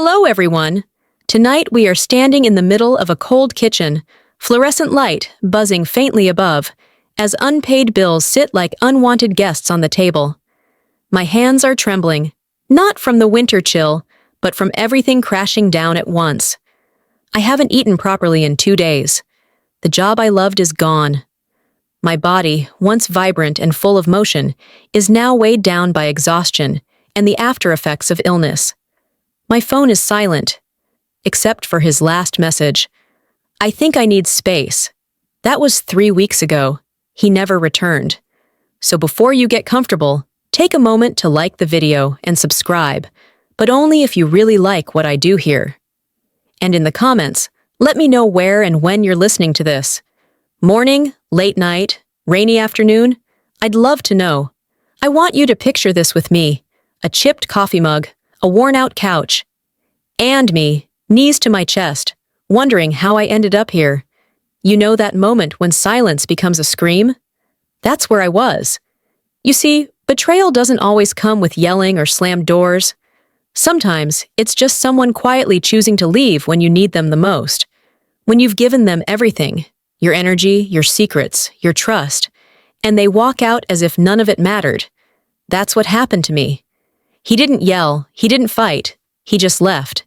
Hello, everyone. Tonight we are standing in the middle of a cold kitchen, fluorescent light buzzing faintly above, as unpaid bills sit like unwanted guests on the table. My hands are trembling, not from the winter chill, but from everything crashing down at once. I haven't eaten properly in 2 days. The job I loved is gone. My body, once vibrant and full of motion, is now weighed down by exhaustion and the after effects of illness. My phone is silent, except for his last message. I think I need space. That was 3 weeks ago. He never returned. So before you get comfortable, take a moment to like the video and subscribe, but only if you really like what I do here. And in the comments, let me know where and when you're listening to this. Morning, late night, rainy afternoon? I'd love to know. I want you to picture this with me. A chipped coffee mug, a worn-out couch, and me, knees to my chest, wondering how I ended up here. You know that moment when silence becomes a scream? That's where I was. You see, betrayal doesn't always come with yelling or slammed doors. Sometimes, it's just someone quietly choosing to leave when you need them the most. When you've given them everything, your energy, your secrets, your trust, and they walk out as if none of it mattered. That's what happened to me. He didn't yell, he didn't fight, he just left.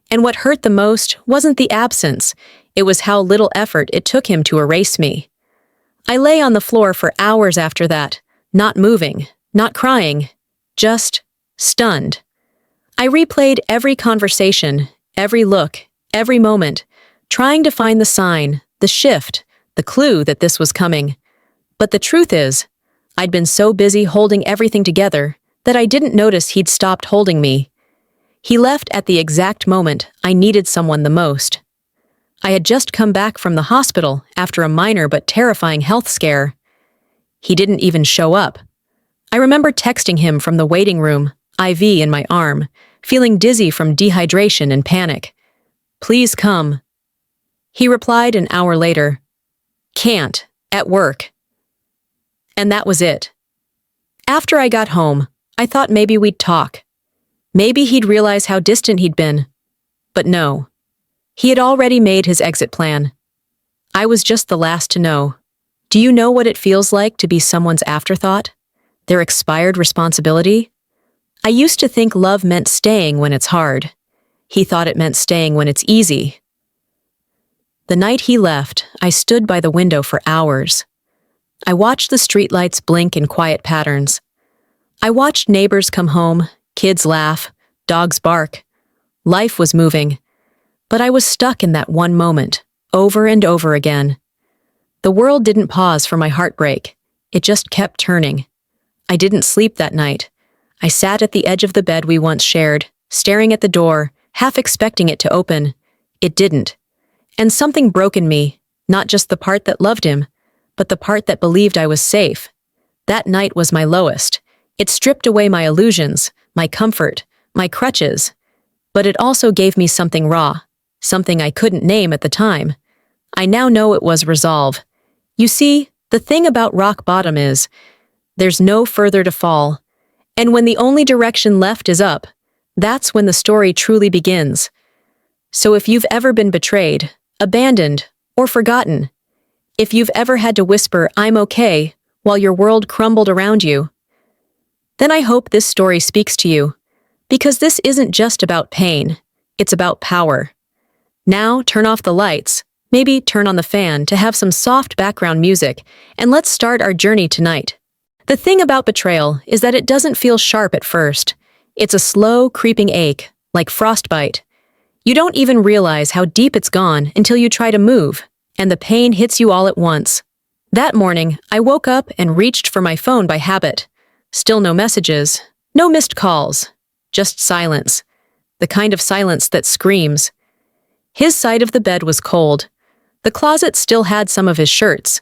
And what hurt the most wasn't the absence, it was how little effort it took him to erase me. I lay on the floor for hours after that, not moving, not crying, just stunned. I replayed every conversation, every look, every moment, trying to find the sign, the shift, the clue that this was coming. But the truth is, I'd been so busy holding everything together that I didn't notice he'd stopped holding me. He left at the exact moment I needed someone the most. I had just come back from the hospital after a minor but terrifying health scare. He didn't even show up. I remember texting him from the waiting room, IV in my arm, feeling dizzy from dehydration and panic. Please come. He replied an hour later, can't, at work. And that was it. After I got home, I thought maybe we'd talk. Maybe he'd realize how distant he'd been. But no. He had already made his exit plan. I was just the last to know. Do you know what it feels like to be someone's afterthought? Their expired responsibility? I used to think love meant staying when it's hard. He thought it meant staying when it's easy. The night he left, I stood by the window for hours. I watched the streetlights blink in quiet patterns. I watched neighbors come home, kids laugh, dogs bark. Life was moving. But I was stuck in that one moment, over and over again. The world didn't pause for my heartbreak. It just kept turning. I didn't sleep that night. I sat at the edge of the bed we once shared, staring at the door, half expecting it to open. It didn't. And something broke in me, not just the part that loved him, but the part that believed I was safe. That night was my lowest. It stripped away my illusions, my comfort, my crutches. But it also gave me something raw, something I couldn't name at the time. I now know it was resolve. You see, the thing about rock bottom is, there's no further to fall. And when the only direction left is up, that's when the story truly begins. So if you've ever been betrayed, abandoned, or forgotten, if you've ever had to whisper, "I'm okay," while your world crumbled around you, then I hope this story speaks to you. Because this isn't just about pain, it's about power. Now turn off the lights, maybe turn on the fan to have some soft background music, and let's start our journey tonight. The thing about betrayal is that it doesn't feel sharp at first. It's a slow, creeping ache, like frostbite. You don't even realize how deep it's gone until you try to move, and the pain hits you all at once. That morning, I woke up and reached for my phone by habit. Still no messages, no missed calls, just silence. The kind of silence that screams. His side of the bed was cold. The closet still had some of his shirts,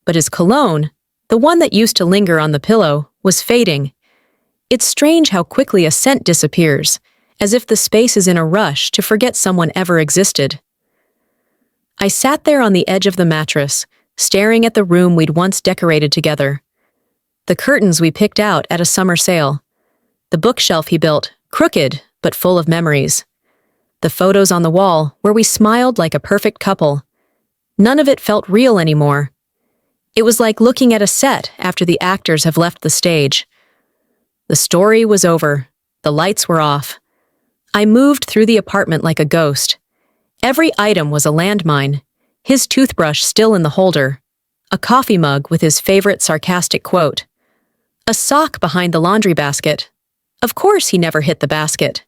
but his cologne, the one that used to linger on the pillow, was fading. It's strange how quickly a scent disappears, as if the space is in a rush to forget someone ever existed. I sat there on the edge of the mattress, staring at the room we'd once decorated together. The curtains we picked out at a summer sale. The bookshelf he built, crooked but full of memories. the photos on the wall where we smiled like a perfect couple. None of it felt real anymore. It was like looking at a set after the actors have left the stage. The story was over. The lights were off. I moved through the apartment like a ghost. Every item was a landmine. His toothbrush still in the holder. A coffee mug with his favorite sarcastic quote. A sock behind the laundry basket. Of course he never hit the basket.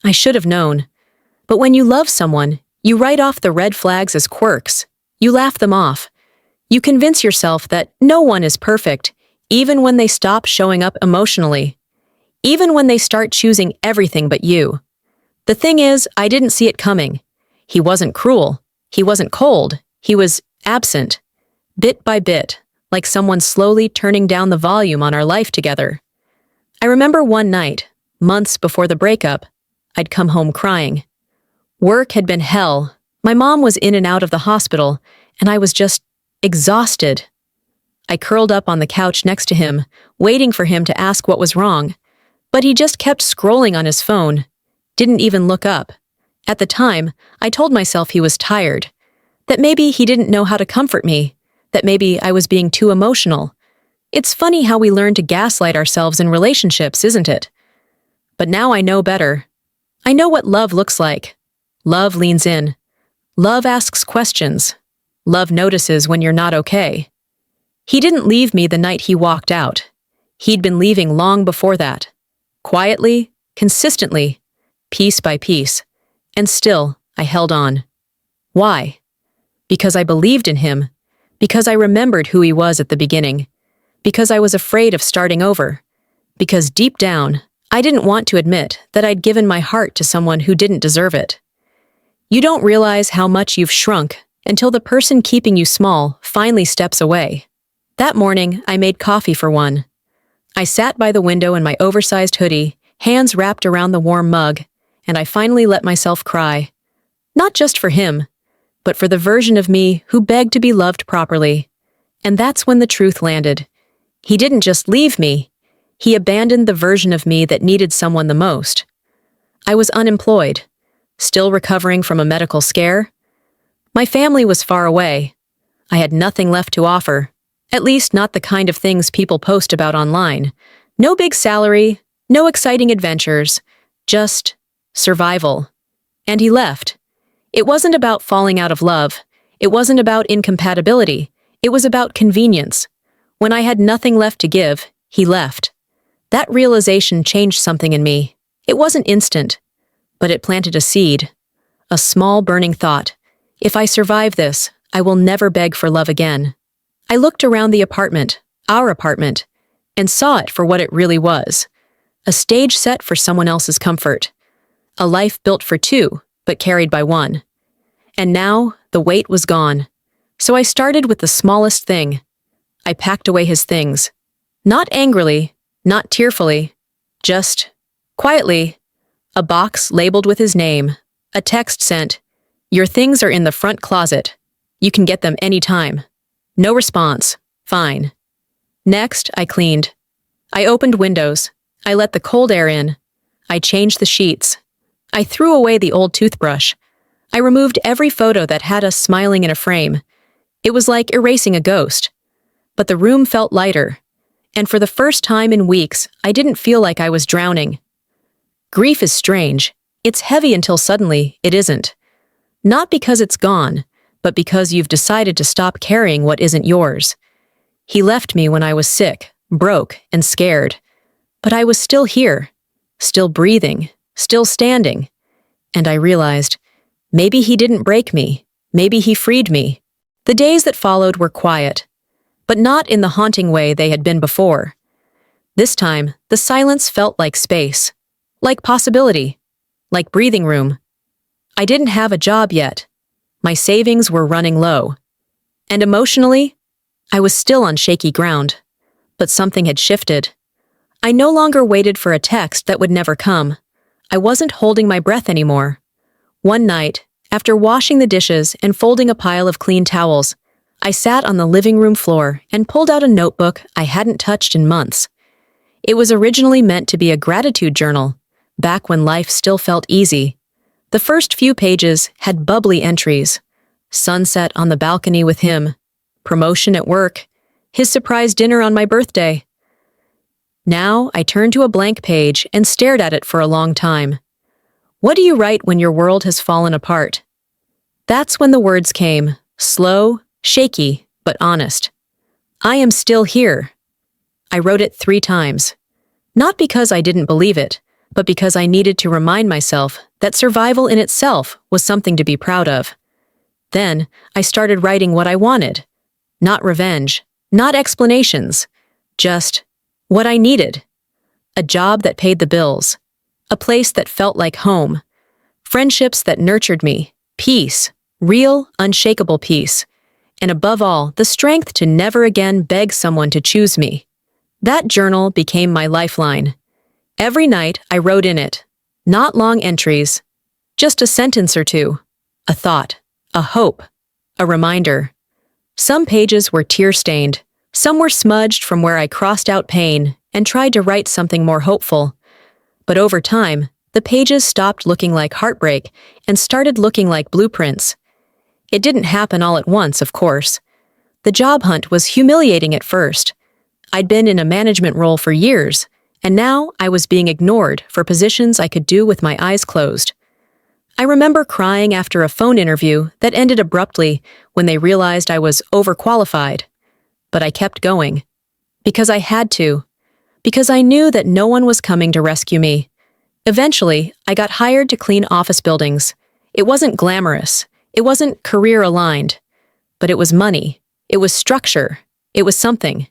I should have known. But when you love someone, you write off the red flags as quirks. You laugh them off. You convince yourself that no one is perfect, even when they stop showing up emotionally. Even when they start choosing everything but you. The thing is, I didn't see it coming. He wasn't cruel. He wasn't cold. He was absent. Bit by bit, like someone slowly turning down the volume on our life together. I remember one night, months before the breakup, I'd come home crying. Work had been hell. My mom was in and out of the hospital, and I was just exhausted. I curled up on the couch next to him, waiting for him to ask what was wrong. But he just kept scrolling on his phone, didn't even look up. At the time, I told myself he was tired, that maybe he didn't know how to comfort me, that maybe I was being too emotional. It's funny how we learn to gaslight ourselves in relationships, isn't it? But now I know better. I know what love looks like. Love leans in. Love asks questions. Love notices when you're not okay. He didn't leave me the night he walked out. He'd been leaving long before that. Quietly, consistently, piece by piece. And still, I held on. Why? Because I believed in him. Because I remembered who he was at the beginning. Because I was afraid of starting over. Because deep down, I didn't want to admit that I'd given my heart to someone who didn't deserve it. You don't realize how much you've shrunk until the person keeping you small finally steps away. That morning, I made coffee for one. I sat by the window in my oversized hoodie, hands wrapped around the warm mug, and I finally let myself cry. Not just for him, but for the version of me who begged to be loved properly. And that's when the truth landed. He didn't just leave me. He abandoned the version of me that needed someone the most. I was unemployed, still recovering from a medical scare. My family was far away. I had nothing left to offer, at least not the kind of things people post about online. No big salary, no exciting adventures, just survival. And he left. It wasn't about falling out of love. It wasn't about incompatibility. It was about convenience. When I had nothing left to give, he left. That realization changed something in me. It wasn't instant, but it planted a seed. A small burning thought. If I survive this, I will never beg for love again. I looked around the apartment, our apartment, and saw it for what it really was. A stage set for someone else's comfort. A life built for two, but carried by one. And now, the weight was gone. So I started with the smallest thing. I packed away his things. Not angrily, not tearfully, just quietly. A box labeled with his name. A text sent, "Your things are in the front closet. You can get them anytime." No response. Fine. Next, I cleaned. I opened windows. I let the cold air in. I changed the sheets. I threw away the old toothbrush. I removed every photo that had us smiling in a frame. It was like erasing a ghost. But the room felt lighter. And for the first time in weeks, I didn't feel like I was drowning. Grief is strange. It's heavy until suddenly it isn't. Not because it's gone, but because you've decided to stop carrying what isn't yours. He left me when I was sick, broke, and scared. But I was still here, still breathing, still standing. And I realized, maybe he didn't break me. Maybe he freed me. The days that followed were quiet, but not in the haunting way they had been before. This time, the silence felt like space, like possibility, like breathing room. I didn't have a job yet. My savings were running low. And emotionally, I was still on shaky ground. But something had shifted. I no longer waited for a text that would never come. I wasn't holding my breath anymore. One night, after washing the dishes and folding a pile of clean towels, I sat on the living room floor and pulled out a notebook I hadn't touched in months. It was originally meant to be a gratitude journal, back when life still felt easy. The first few pages had bubbly entries: sunset on the balcony with him, promotion at work, his surprise dinner on my birthday. Now I turned to a blank page and stared at it for a long time. What do you write when your world has fallen apart? That's when the words came, slow, shaky, but honest. I am still here. I wrote it 3 times. Not because I didn't believe it, but because I needed to remind myself that survival in itself was something to be proud of. Then, I started writing what I wanted. Not revenge, not explanations, just what I needed. A job that paid the bills, a place that felt like home, friendships that nurtured me, peace, real, unshakable peace, and above all, the strength to never again beg someone to choose me. That journal became my lifeline. Every night I wrote in it, not long entries, just a sentence or two, a thought, a hope, a reminder. Some pages were tear-stained, some were smudged from where I crossed out pain and tried to write something more hopeful. But over time, the pages stopped looking like heartbreak and started looking like blueprints. It didn't happen all at once, of course. The job hunt was humiliating at first. I'd been in a management role for years, and now I was being ignored for positions I could do with my eyes closed. I remember crying after a phone interview that ended abruptly when they realized I was overqualified. But I kept going. Because I had to. Because I knew that no one was coming to rescue me. Eventually, I got hired to clean office buildings. It wasn't glamorous. It wasn't career-aligned. But it was money. It was structure. It was something.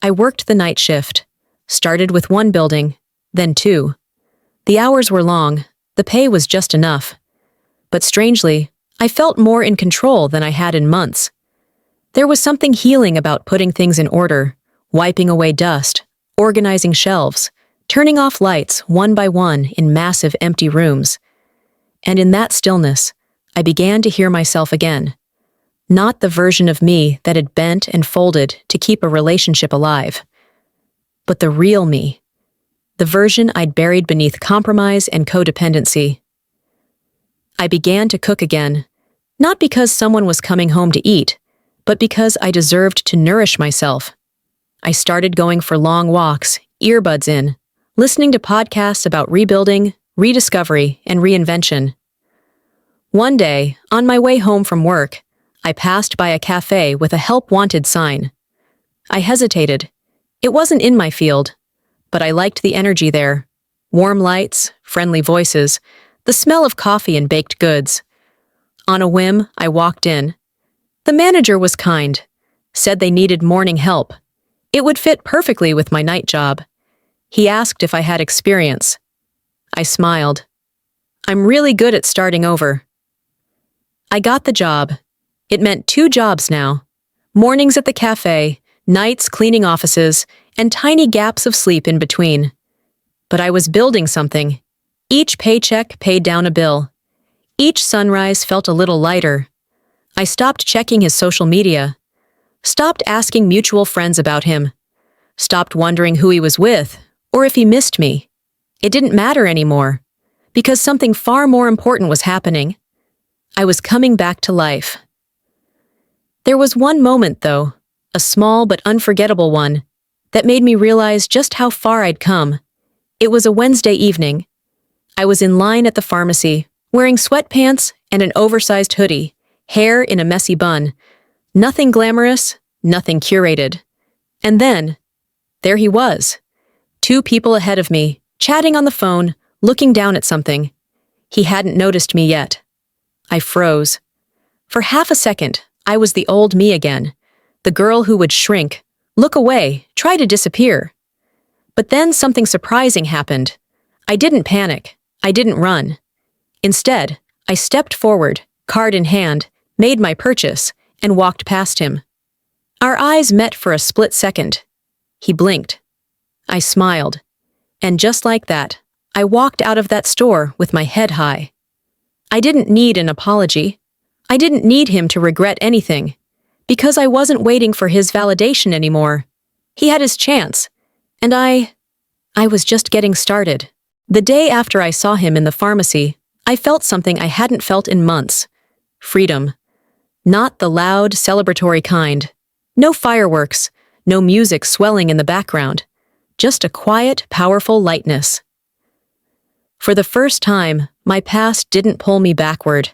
I worked the night shift. Started with 1 building, then 2. The hours were long. The pay was just enough. But strangely, I felt more in control than I had in months. There was something healing about putting things in order, wiping away dust, organizing shelves, turning off lights one by one in massive empty rooms. And in that stillness, I began to hear myself again. Not the version of me that had bent and folded to keep a relationship alive, but the real me, the version I'd buried beneath compromise and codependency. I began to cook again, not because someone was coming home to eat, but because I deserved to nourish myself. I started going for long walks, earbuds in, listening to podcasts about rebuilding, rediscovery, and reinvention. One day, on my way home from work, I passed by a cafe with a help wanted sign. I hesitated. It wasn't in my field, but I liked the energy there. Warm lights, friendly voices, the smell of coffee and baked goods. On a whim, I walked in. The manager was kind, said they needed morning help. It would fit perfectly with my night job. He asked if I had experience. I smiled. I'm really good at starting over. I got the job. It meant 2 jobs now. Mornings at the cafe, nights cleaning offices, and tiny gaps of sleep in between. But I was building something. Each paycheck paid down a bill. Each sunrise felt a little lighter. I stopped checking his social media. Stopped asking mutual friends about him. Stopped wondering who he was with, or if he missed me. It didn't matter anymore, because something far more important was happening. I was coming back to life. There was one moment, though, a small but unforgettable one, that made me realize just how far I'd come. It was a Wednesday evening. I was in line at the pharmacy, wearing sweatpants and an oversized hoodie, hair in a messy bun. Nothing glamorous, nothing curated. And then, there he was. 2 people ahead of me, chatting on the phone, looking down at something. He hadn't noticed me yet. I froze. For half a second, I was the old me again, the girl who would shrink, look away, try to disappear. But then something surprising happened. I didn't panic. I didn't run. Instead, I stepped forward, card in hand, made my purchase, and walked past him. Our eyes met for a split second. He blinked. I smiled. And just like that, I walked out of that store with my head high. I didn't need an apology. I didn't need him to regret anything, because I wasn't waiting for his validation anymore. He had his chance, and I was just getting started. The day after I saw him in the pharmacy, I felt something I hadn't felt in months. Freedom. Not the loud, celebratory kind. No fireworks, no music swelling in the background. Just a quiet, powerful lightness. For the first time, my past didn't pull me backward.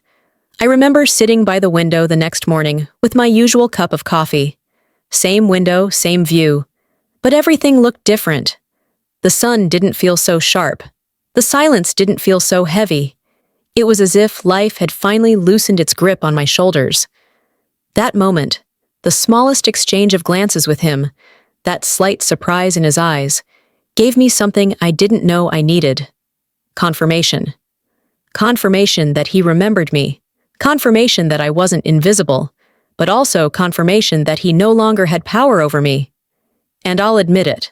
I remember sitting by the window the next morning with my usual cup of coffee. Same window, same view. But everything looked different. The sun didn't feel so sharp. The silence didn't feel so heavy. It was as if life had finally loosened its grip on my shoulders. That moment, the smallest exchange of glances with him, that slight surprise in his eyes, gave me something I didn't know I needed. Confirmation. Confirmation that he remembered me. Confirmation that I wasn't invisible, but also confirmation that he no longer had power over me. And I'll admit it.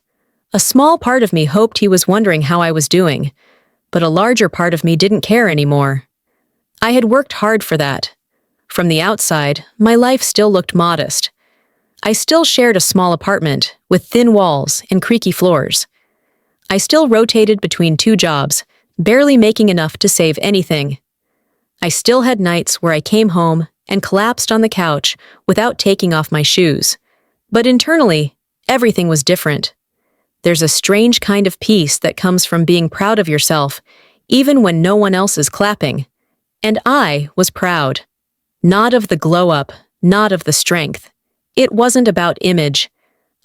A small part of me hoped he was wondering how I was doing, but a larger part of me didn't care anymore. I had worked hard for that. From the outside, my life still looked modest. I still shared a small apartment with thin walls and creaky floors. I still rotated between 2 jobs, barely making enough to save anything. I still had nights where I came home and collapsed on the couch without taking off my shoes. But internally, everything was different. There's a strange kind of peace that comes from being proud of yourself, even when no one else is clapping. And I was proud. Not of the glow-up, not of the strength. It wasn't about image.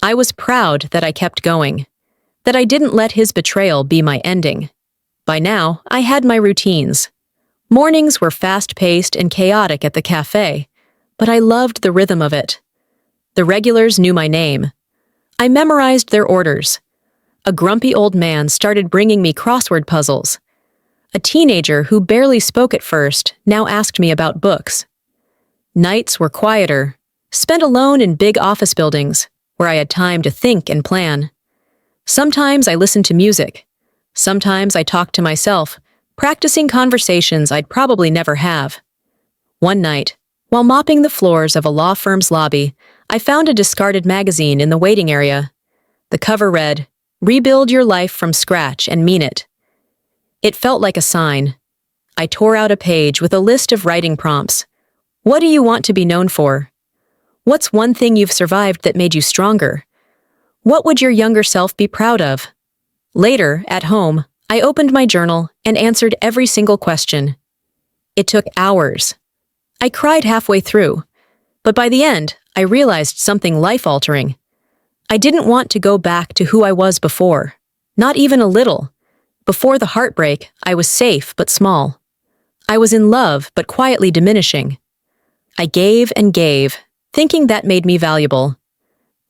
I was proud that I kept going, that I didn't let his betrayal be my ending. By now, I had my routines. Mornings were fast-paced and chaotic at the cafe, but I loved the rhythm of it. The regulars knew my name. I memorized their orders. A grumpy old man started bringing me crossword puzzles. A teenager who barely spoke at first now asked me about books. Nights were quieter, spent alone in big office buildings, where I had time to think and plan. Sometimes I listened to music. Sometimes I talked to myself, practicing conversations I'd probably never have. One night, while mopping the floors of a law firm's lobby, I found a discarded magazine in the waiting area. The cover read, "Rebuild your life from scratch and mean it." It felt like a sign. I tore out a page with a list of writing prompts. What do you want to be known for? What's one thing you've survived that made you stronger? What would your younger self be proud of? Later, at home, I opened my journal and answered every single question. It took hours. I cried halfway through, but by the end, I realized something life-altering. I didn't want to go back to who I was before, not even a little. Before the heartbreak, I was safe but small. I was in love but quietly diminishing. I gave and gave, thinking that made me valuable.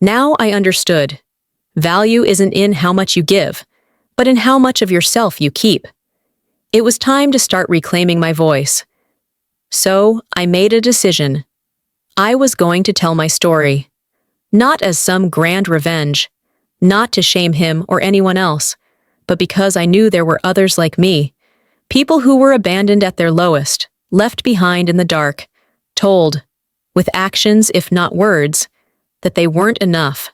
Now I understood. Value isn't in how much you give, but in how much of yourself you keep. It was time to start reclaiming my voice. So I made a decision. I was going to tell my story. Not as some grand revenge, not to shame him or anyone else, but because I knew there were others like me, people who were abandoned at their lowest, left behind in the dark, told, with actions if not words, that they weren't enough.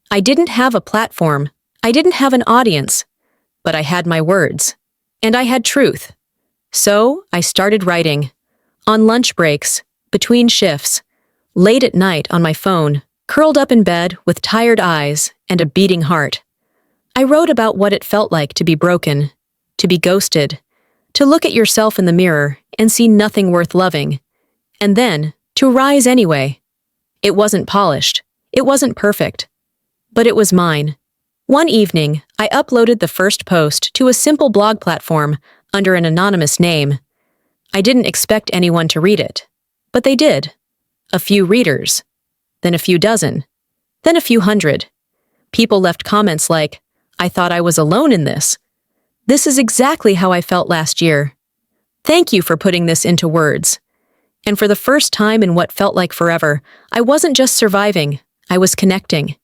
I didn't have a platform, I didn't have an audience, but I had my words, and I had truth. So I started writing, on lunch breaks, between shifts, late at night on my phone, curled up in bed with tired eyes and a beating heart. I wrote about what it felt like to be broken, to be ghosted, to look at yourself in the mirror and see nothing worth loving, and then to rise anyway. It wasn't polished, it wasn't perfect, but it was mine. One evening, I uploaded the first post to a simple blog platform under an anonymous name. I didn't expect anyone to read it, but they did. A few readers, then a few dozen, then a few hundred. People left comments like, "I thought I was alone in this. This is exactly how I felt last year. Thank you for putting this into words." And for the first time in what felt like forever, I wasn't just surviving, I was connecting.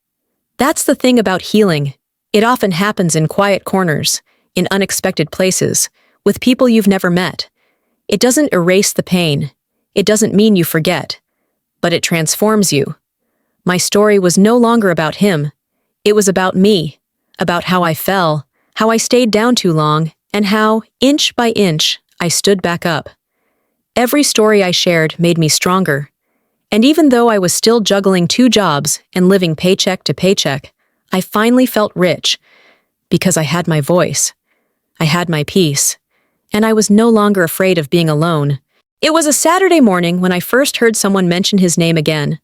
That's the thing about healing. It often happens in quiet corners, in unexpected places, with people you've never met. It doesn't erase the pain. It doesn't mean you forget. But it transforms you. My story was no longer about him. It was about me, about how I fell, how I stayed down too long, and how, inch by inch, I stood back up. Every story I shared made me stronger. And even though I was still juggling 2 jobs and living paycheck to paycheck, I finally felt rich because I had my voice. I had my peace. And I was no longer afraid of being alone. It was a Saturday morning when I first heard someone mention his name again.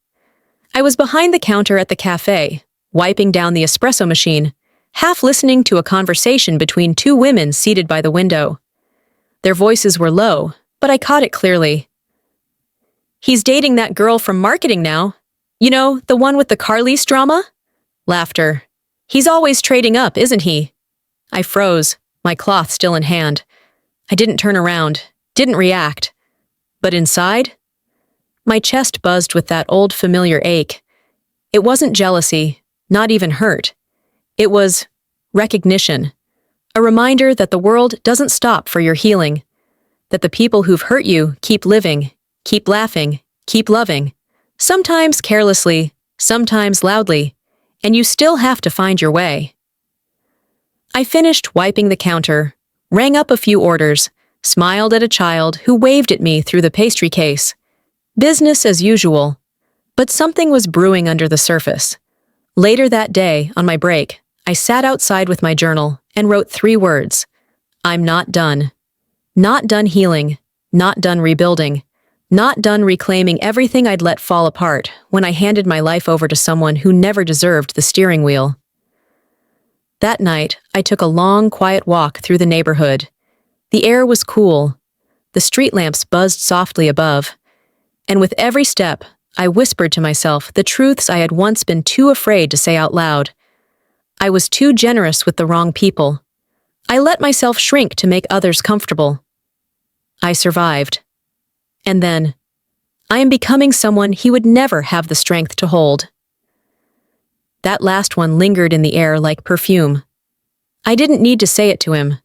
I was behind the counter at the cafe, wiping down the espresso machine, half listening to a conversation between 2 women seated by the window. Their voices were low, but I caught it clearly. "He's dating that girl from marketing now. You know, the one with the car lease drama?" Laughter. "He's always trading up, isn't he?" I froze, my cloth still in hand. I didn't turn around, didn't react. But inside, my chest buzzed with that old familiar ache. It wasn't jealousy, not even hurt. It was recognition. A reminder that the world doesn't stop for your healing. That the people who've hurt you keep living, keep laughing, keep loving. Sometimes carelessly, sometimes loudly. And you still have to find your way. I finished wiping the counter, rang up a few orders, smiled at a child who waved at me through the pastry case. Business as usual. But something was brewing under the surface. Later that day, on my break, I sat outside with my journal and wrote 3 words. I'm not done. Not done healing. Not done rebuilding. Not done reclaiming everything I'd let fall apart when I handed my life over to someone who never deserved the steering wheel. That night, I took a long, quiet walk through the neighborhood. The air was cool. The street lamps buzzed softly above. And with every step, I whispered to myself the truths I had once been too afraid to say out loud. I was too generous with the wrong people. I let myself shrink to make others comfortable. I survived. And then, I am becoming someone he would never have the strength to hold. That last one lingered in the air like perfume. I didn't need to say it to him.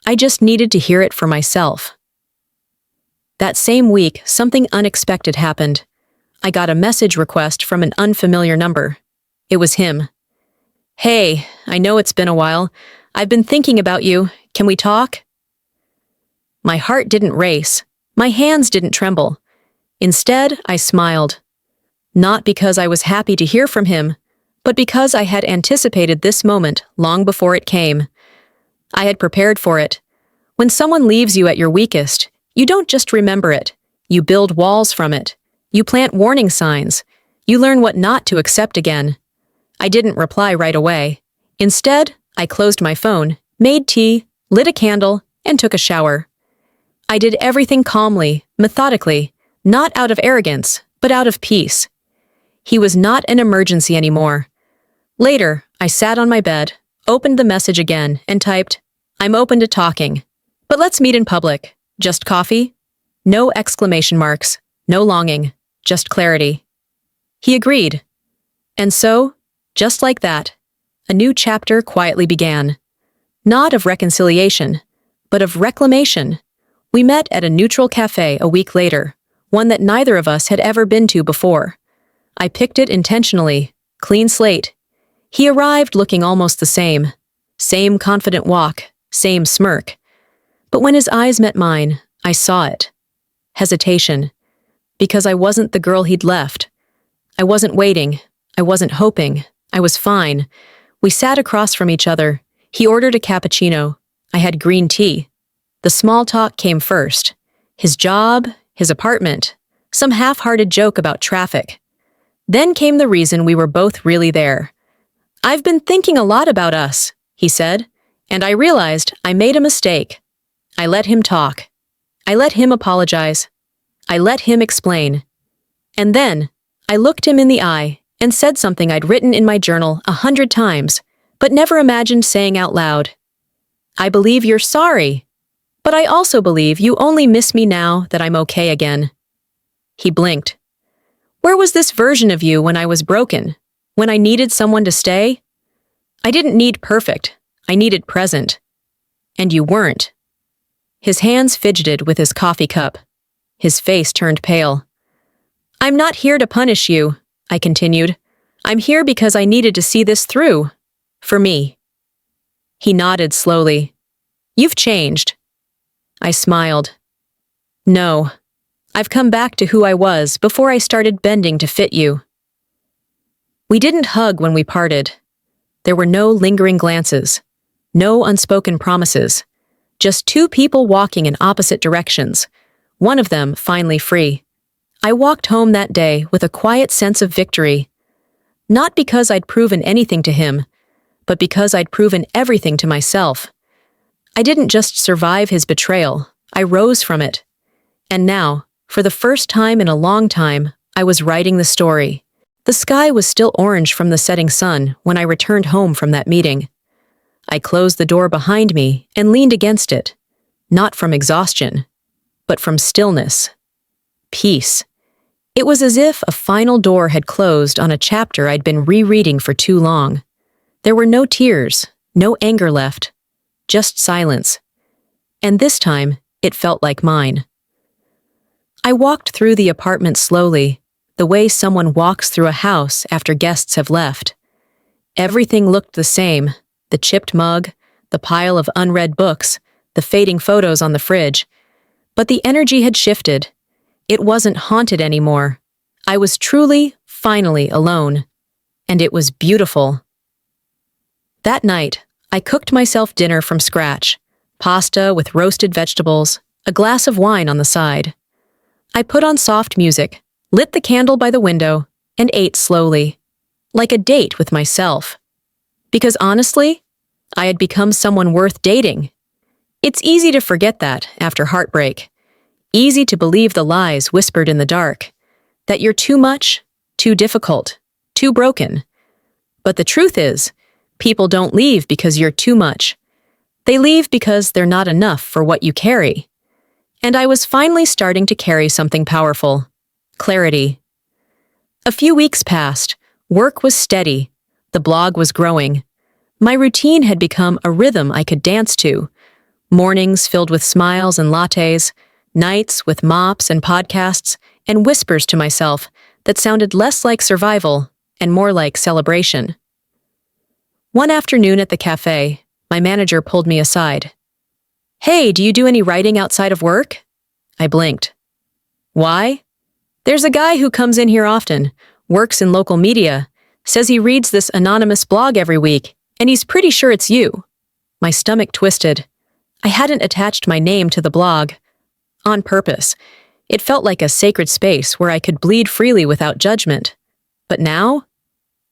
I just needed to hear it for myself. That same week, something unexpected happened. I got a message request from an unfamiliar number. It was him. "Hey, I know it's been a while. I've been thinking about you. Can we talk?" My heart didn't race. My hands didn't tremble. Instead, I smiled. Not because I was happy to hear from him, but because I had anticipated this moment long before it came. I had prepared for it. When someone leaves you at your weakest, you don't just remember it. You build walls from it. You plant warning signs. You learn what not to accept again. I didn't reply right away. Instead, I closed my phone, made tea, lit a candle, and took a shower. I did everything calmly, methodically, not out of arrogance, but out of peace. He was not an emergency anymore. Later, I sat on my bed, opened the message again, and typed, "I'm open to talking. But let's meet in public. Just coffee? No exclamation marks, no longing, just clarity." He agreed. And so, just like that, a new chapter quietly began. Not of reconciliation, but of reclamation. We met at a neutral cafe a week later, one that neither of us had ever been to before. I picked it intentionally, clean slate. He arrived looking almost the same. Same confident walk, same smirk. But when his eyes met mine, I saw it. Hesitation. Because I wasn't the girl he'd left. I wasn't waiting. I wasn't hoping. I was fine. We sat across from each other. He ordered a cappuccino. I had green tea. The small talk came first. His job, his apartment, some half-hearted joke about traffic. Then came the reason we were both really there. "I've been thinking a lot about us," he said, and I realized I made a mistake. I let him talk. I let him apologize. I let him explain. And then, I looked him in the eye and said something I'd written in my journal 100 times, but never imagined saying out loud. "I believe you're sorry, but I also believe you only miss me now that I'm okay again." He blinked. "Where was this version of you when I was broken? When I needed someone to stay?" "I didn't need perfect. I needed present. And you weren't." His hands fidgeted with his coffee cup. His face turned pale. "I'm not here to punish you," I continued. "I'm here because I needed to see this through. For me." He nodded slowly. "You've changed." I smiled. No, I've come back to who I was before I started bending to fit you. We didn't hug when we parted. There were no lingering glances, no unspoken promises, just two people walking in opposite directions, one of them finally free. I walked home that day with a quiet sense of victory, not because I'd proven anything to him, but because I'd proven everything to myself. I didn't just survive his betrayal, I rose from it. And now, for the first time in a long time, I was writing the story. The sky was still orange from the setting sun when I returned home from that meeting. I closed the door behind me and leaned against it, not from exhaustion, but from stillness. Peace. It was as if a final door had closed on a chapter I'd been rereading for too long. There were no tears, no anger left, just silence. And this time, it felt like mine. I walked through the apartment slowly, the way someone walks through a house after guests have left. Everything looked the same, the chipped mug, the pile of unread books, the fading photos on the fridge. But the energy had shifted. It wasn't haunted anymore. I was truly, finally alone. And it was beautiful. That night, I cooked myself dinner from scratch, pasta with roasted vegetables, a glass of wine on the side. I put on soft music, lit the candle by the window, and ate slowly, like a date with myself. Because honestly, I had become someone worth dating. It's easy to forget that after heartbreak. Easy to believe the lies whispered in the dark, that you're too much, too difficult, too broken. But the truth is, people don't leave because you're too much. They leave because they're not enough for what you carry. And I was finally starting to carry something powerful. Clarity. A few weeks passed. Work was steady. The blog was growing. My routine had become a rhythm I could dance to. Mornings filled with smiles and lattes, nights with mops and podcasts, and whispers to myself that sounded less like survival and more like celebration. One afternoon at the cafe, my manager pulled me aside. "Hey, do you do any writing outside of work?" I blinked. "Why?" "There's a guy who comes in here often, works in local media, says he reads this anonymous blog every week, and he's pretty sure it's you." My stomach twisted. I hadn't attached my name to the blog. On purpose. It felt like a sacred space where I could bleed freely without judgment. But now?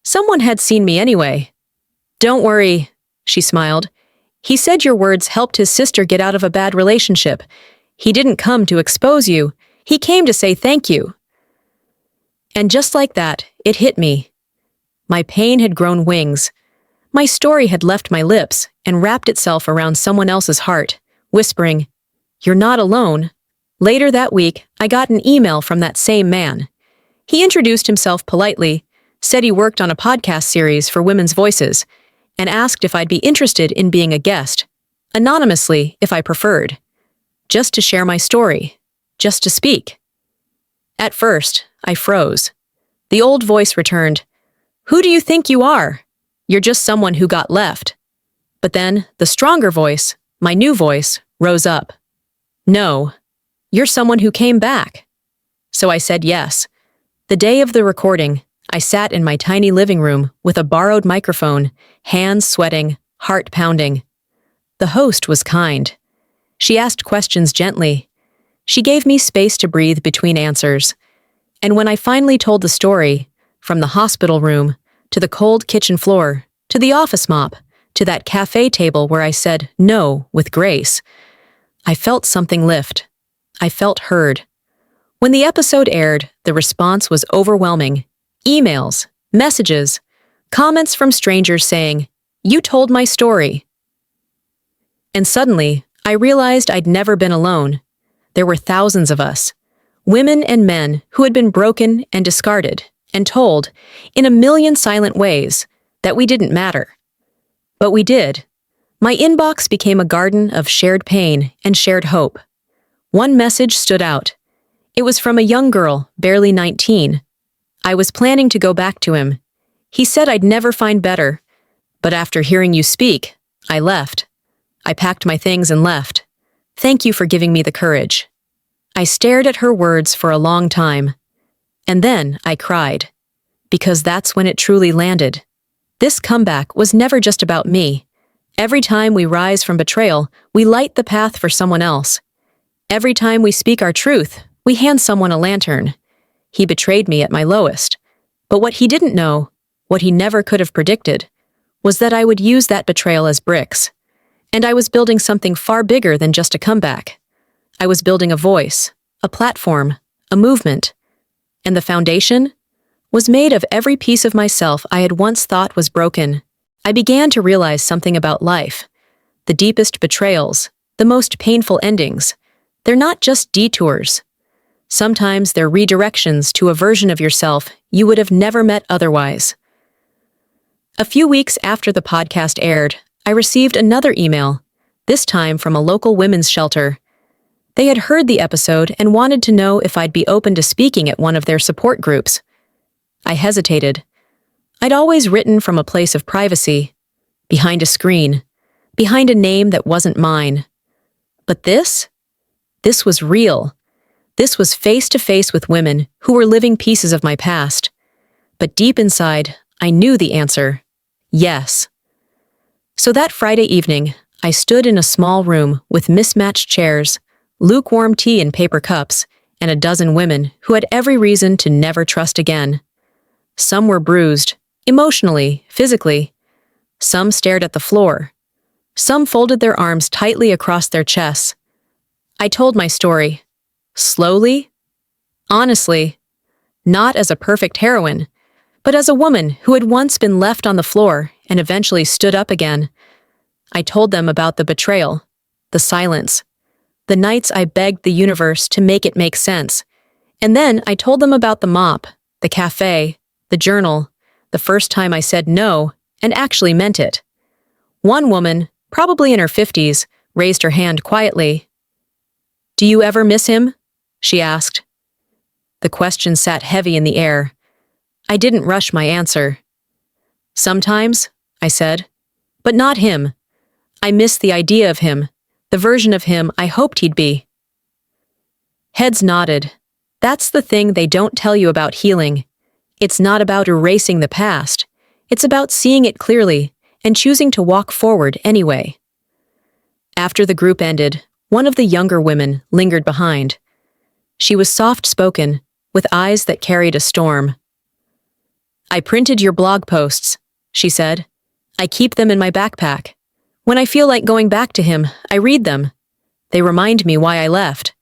Someone had seen me anyway. "Don't worry," she smiled. "He said your words helped his sister get out of a bad relationship. He didn't come to expose you. He came to say thank you." And just like that, it hit me. My pain had grown wings. My story had left my lips and wrapped itself around someone else's heart, whispering, "You're not alone." Later that week, I got an email from that same man. He introduced himself politely, said he worked on a podcast series for women's voices, and asked if I'd be interested in being a guest, anonymously if I preferred, just to share my story, just to speak. At first, I froze. The old voice returned, "Who do you think you are? You're just someone who got left." But then, the stronger voice, my new voice, rose up. "No, you're someone who came back." So I said yes. The day of the recording, I sat in my tiny living room with a borrowed microphone, hands sweating, heart pounding. The host was kind. She asked questions gently. She gave me space to breathe between answers. And when I finally told the story, from the hospital room, to the cold kitchen floor, to the office mop, to that cafe table where I said no with grace, I felt something lift. I felt heard. When the episode aired, the response was overwhelming. Emails, messages, comments from strangers saying, "You told my story." And suddenly, I realized I'd never been alone. There were thousands of us, women and men who had been broken and discarded and told, in a million silent ways, that we didn't matter. But we did. My inbox became a garden of shared pain and shared hope. One message stood out. It was from a young girl, barely 19. I was planning to go back to him. He said I'd never find better. But after hearing you speak, I left. I packed my things and left. Thank you for giving me the courage. I stared at her words for a long time. And then I cried. Because that's when it truly landed. This comeback was never just about me. Every time we rise from betrayal, we light the path for someone else. Every time we speak our truth, we hand someone a lantern. He betrayed me at my lowest. But what he didn't know, what he never could have predicted, was that I would use that betrayal as bricks. And I was building something far bigger than just a comeback. I was building a voice, a platform, a movement. And the foundation was made of every piece of myself I had once thought was broken. I began to realize something about life. The deepest betrayals, the most painful endings, they're not just detours. Sometimes they're redirections to a version of yourself you would have never met otherwise. A few weeks after the podcast aired, I received another email, this time from a local women's shelter. They had heard the episode and wanted to know if I'd be open to speaking at one of their support groups. I hesitated. I'd always written from a place of privacy, behind a screen, behind a name that wasn't mine. But this was real. This was face-to-face with women who were living pieces of my past. But deep inside, I knew the answer. Yes. So that Friday evening, I stood in a small room with mismatched chairs, lukewarm tea in paper cups, and a dozen women who had every reason to never trust again. Some were bruised, emotionally, physically. Some stared at the floor. Some folded their arms tightly across their chests. I told my story. Slowly, honestly, not as a perfect heroine, but as a woman who had once been left on the floor and eventually stood up again. I told them about the betrayal, the silence, the nights I begged the universe to make it make sense. And then I told them about the mop, the cafe, the journal, the first time I said no and actually meant it. One woman, probably in her 50s, raised her hand quietly. "Do you ever miss him?" she asked. The question sat heavy in the air. I didn't rush my answer. "Sometimes," I said, "but not him. I miss the idea of him, the version of him I hoped he'd be." Heads nodded. That's the thing they don't tell you about healing. It's not about erasing the past. It's about seeing it clearly and choosing to walk forward anyway. After the group ended, one of the younger women lingered behind. She was soft-spoken, with eyes that carried a storm. "I printed your blog posts," she said. "I keep them in my backpack. When I feel like going back to him, I read them. They remind me why I left."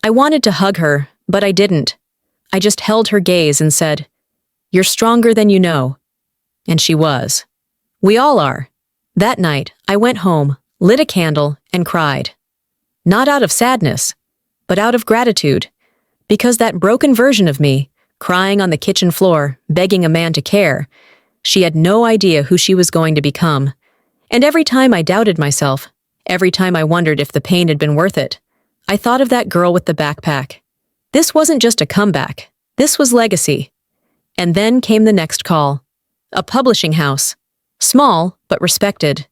I wanted to hug her, but I didn't. I just held her gaze and said, "You're stronger than you know." And she was. We all are. That night, I went home, lit a candle, and cried. Not out of sadness, but out of gratitude. Because that broken version of me, crying on the kitchen floor, begging a man to care, she had no idea who she was going to become. And every time I doubted myself, every time I wondered if the pain had been worth it, I thought of that girl with the backpack. This wasn't just a comeback. This was legacy. And then came the next call. A publishing house. Small, but respected.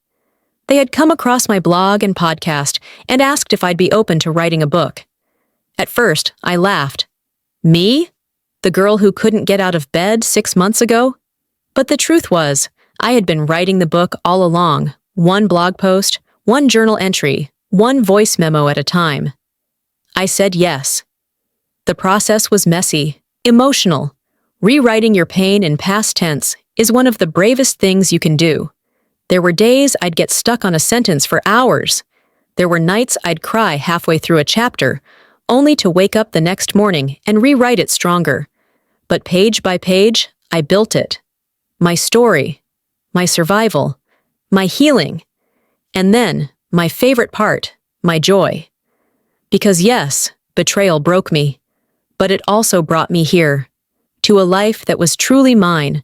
They had come across my blog and podcast and asked if I'd be open to writing a book. At first, I laughed. Me? The girl who couldn't get out of bed 6 months ago? But the truth was, I had been writing the book all along, one blog post, one journal entry, one voice memo at a time. I said yes. The process was messy, emotional. Rewriting your pain in past tense is one of the bravest things you can do. There were days I'd get stuck on a sentence for hours. There were nights I'd cry halfway through a chapter, only to wake up the next morning and rewrite it stronger. But page by page, I built it. My story, my survival, my healing, and then, my favorite part, my joy. Because yes, betrayal broke me, but it also brought me here, to a life that was truly mine,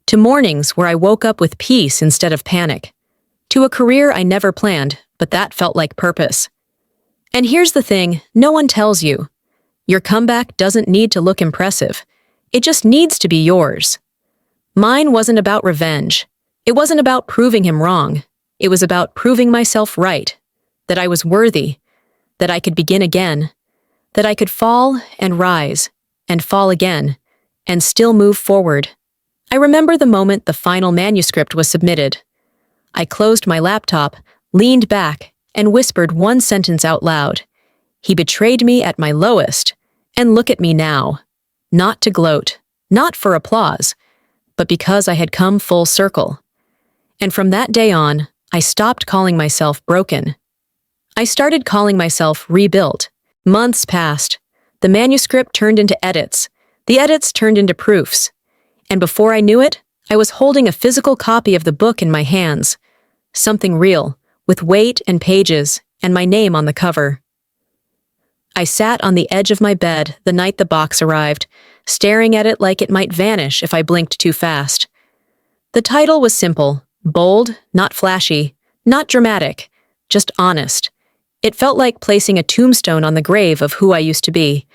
to mornings where I woke up with peace instead of panic, to a career I never planned, but that felt like purpose. And here's the thing no one tells you. Your comeback doesn't need to look impressive. It just needs to be yours. Mine wasn't about revenge. It wasn't about proving him wrong. It was about proving myself right, that I was worthy, that I could begin again, that I could fall and rise, and fall again, and still move forward. I remember the moment the final manuscript was submitted. I closed my laptop, leaned back, and whispered one sentence out loud. He betrayed me at my lowest, and look at me now. Not to gloat, not for applause, but because I had come full circle. And from that day on, I stopped calling myself broken. I started calling myself rebuilt. Months passed. The manuscript turned into edits. The edits turned into proofs. And before I knew it, I was holding a physical copy of the book in my hands. Something real, with weight and pages, and my name on the cover. I sat on the edge of my bed the night the box arrived, staring at it like it might vanish if I blinked too fast. The title was simple, bold, not flashy, not dramatic, just honest. It felt like placing a tombstone on the grave of who I used to be,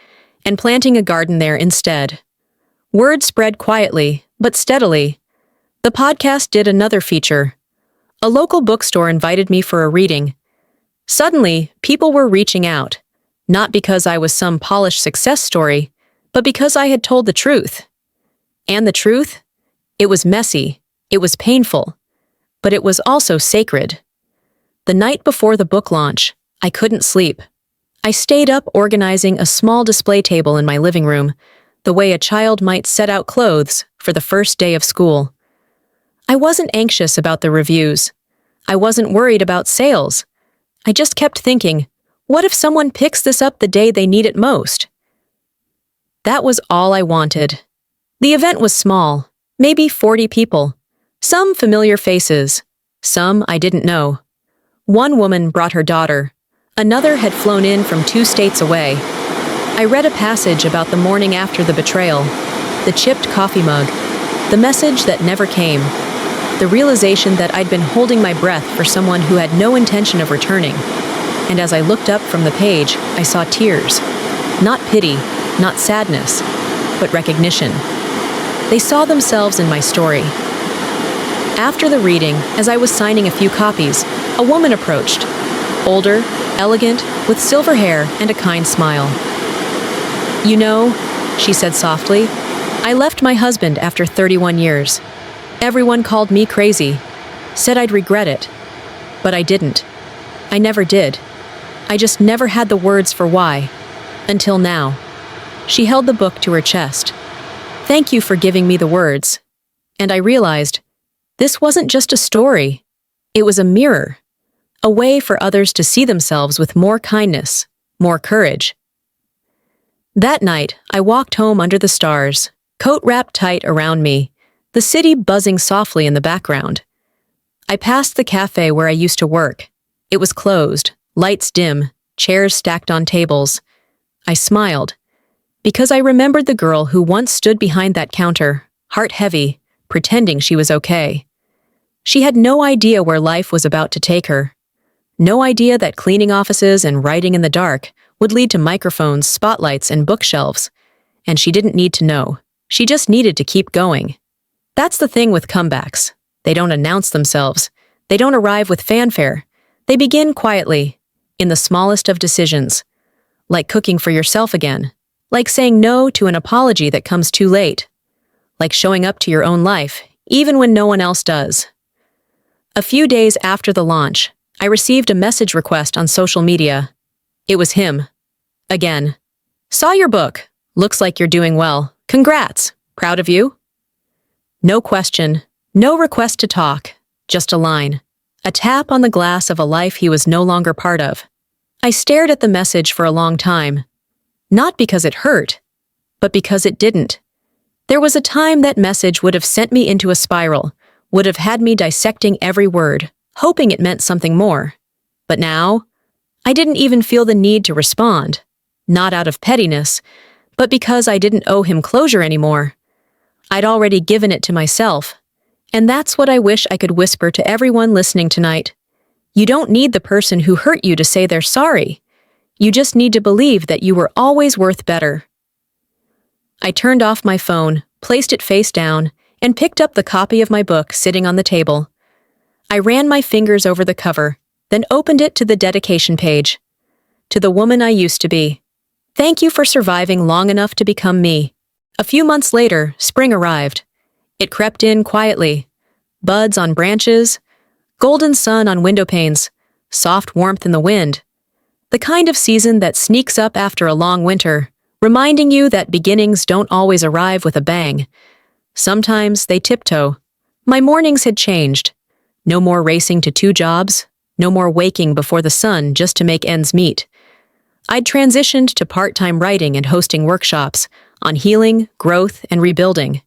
and planting a garden there instead. Word spread quietly, but steadily. The podcast did another feature. A local bookstore invited me for a reading. Suddenly, people were reaching out, not because I was some polished success story, but because I had told the truth. And the truth? It was messy, it was painful, but it was also sacred. The night before the book launch, I couldn't sleep. I stayed up organizing a small display table in my living room, the way a child might set out clothes for the first day of school. I wasn't anxious about the reviews. I wasn't worried about sales. I just kept thinking, what if someone picks this up the day they need it most? That was all I wanted. The event was small, maybe 40 people. Some familiar faces, some I didn't know. One woman brought her daughter. Another had flown in from 2 states away. I read a passage about the morning after the betrayal, the chipped coffee mug, the message that never came, the realization that I'd been holding my breath for someone who had no intention of returning. And as I looked up from the page, I saw tears. Not pity, not sadness, but recognition. They saw themselves in my story. After the reading, as I was signing a few copies, a woman approached. Older, elegant, with silver hair and a kind smile. "You know," she said softly, "I left my husband after 31 years. Everyone called me crazy, said I'd regret it. But I didn't. I never did. I just never had the words for why. Until now." She held the book to her chest. "Thank you for giving me the words." And I realized, this wasn't just a story. It was a mirror. A way for others to see themselves with more kindness, more courage. That night, I walked home under the stars, coat wrapped tight around me, the city buzzing softly in the background. I passed the cafe where I used to work. It was closed, lights dim, chairs stacked on tables. I smiled, because I remembered the girl who once stood behind that counter, heart heavy, pretending she was okay. She had no idea where life was about to take her. No idea that cleaning offices and writing in the dark would lead to microphones, spotlights, and bookshelves. And she didn't need to know. She just needed to keep going. That's the thing with comebacks. They don't announce themselves. They don't arrive with fanfare. They begin quietly, in the smallest of decisions. Like cooking for yourself again. Like saying no to an apology that comes too late. Like showing up to your own life, even when no one else does. A few days after the launch, I received a message request on social media. It was him. Again. "Saw your book. Looks like you're doing well. Congrats. Proud of you?" No question, no request to talk, just a line. A tap on the glass of a life he was no longer part of. I stared at the message for a long time. Not because it hurt, but because it didn't. There was a time that message would have sent me into a spiral, would have had me dissecting every word, hoping it meant something more. But now, I didn't even feel the need to respond. Not out of pettiness, but because I didn't owe him closure anymore. I'd already given it to myself. And that's what I wish I could whisper to everyone listening tonight. You don't need the person who hurt you to say they're sorry. You just need to believe that you were always worth better. I turned off my phone, placed it face down, and picked up the copy of my book sitting on the table. I ran my fingers over the cover, then opened it to the dedication page. To the woman I used to be. Thank you for surviving long enough to become me. A few months later, spring arrived. It crept in quietly. Buds on branches, golden sun on window panes, soft warmth in the wind. The kind of season that sneaks up after a long winter, reminding you that beginnings don't always arrive with a bang. Sometimes they tiptoe. My mornings had changed. No more racing to 2 jobs, no more waking before the sun just to make ends meet. I'd transitioned to part-time writing and hosting workshops on healing, growth, and rebuilding.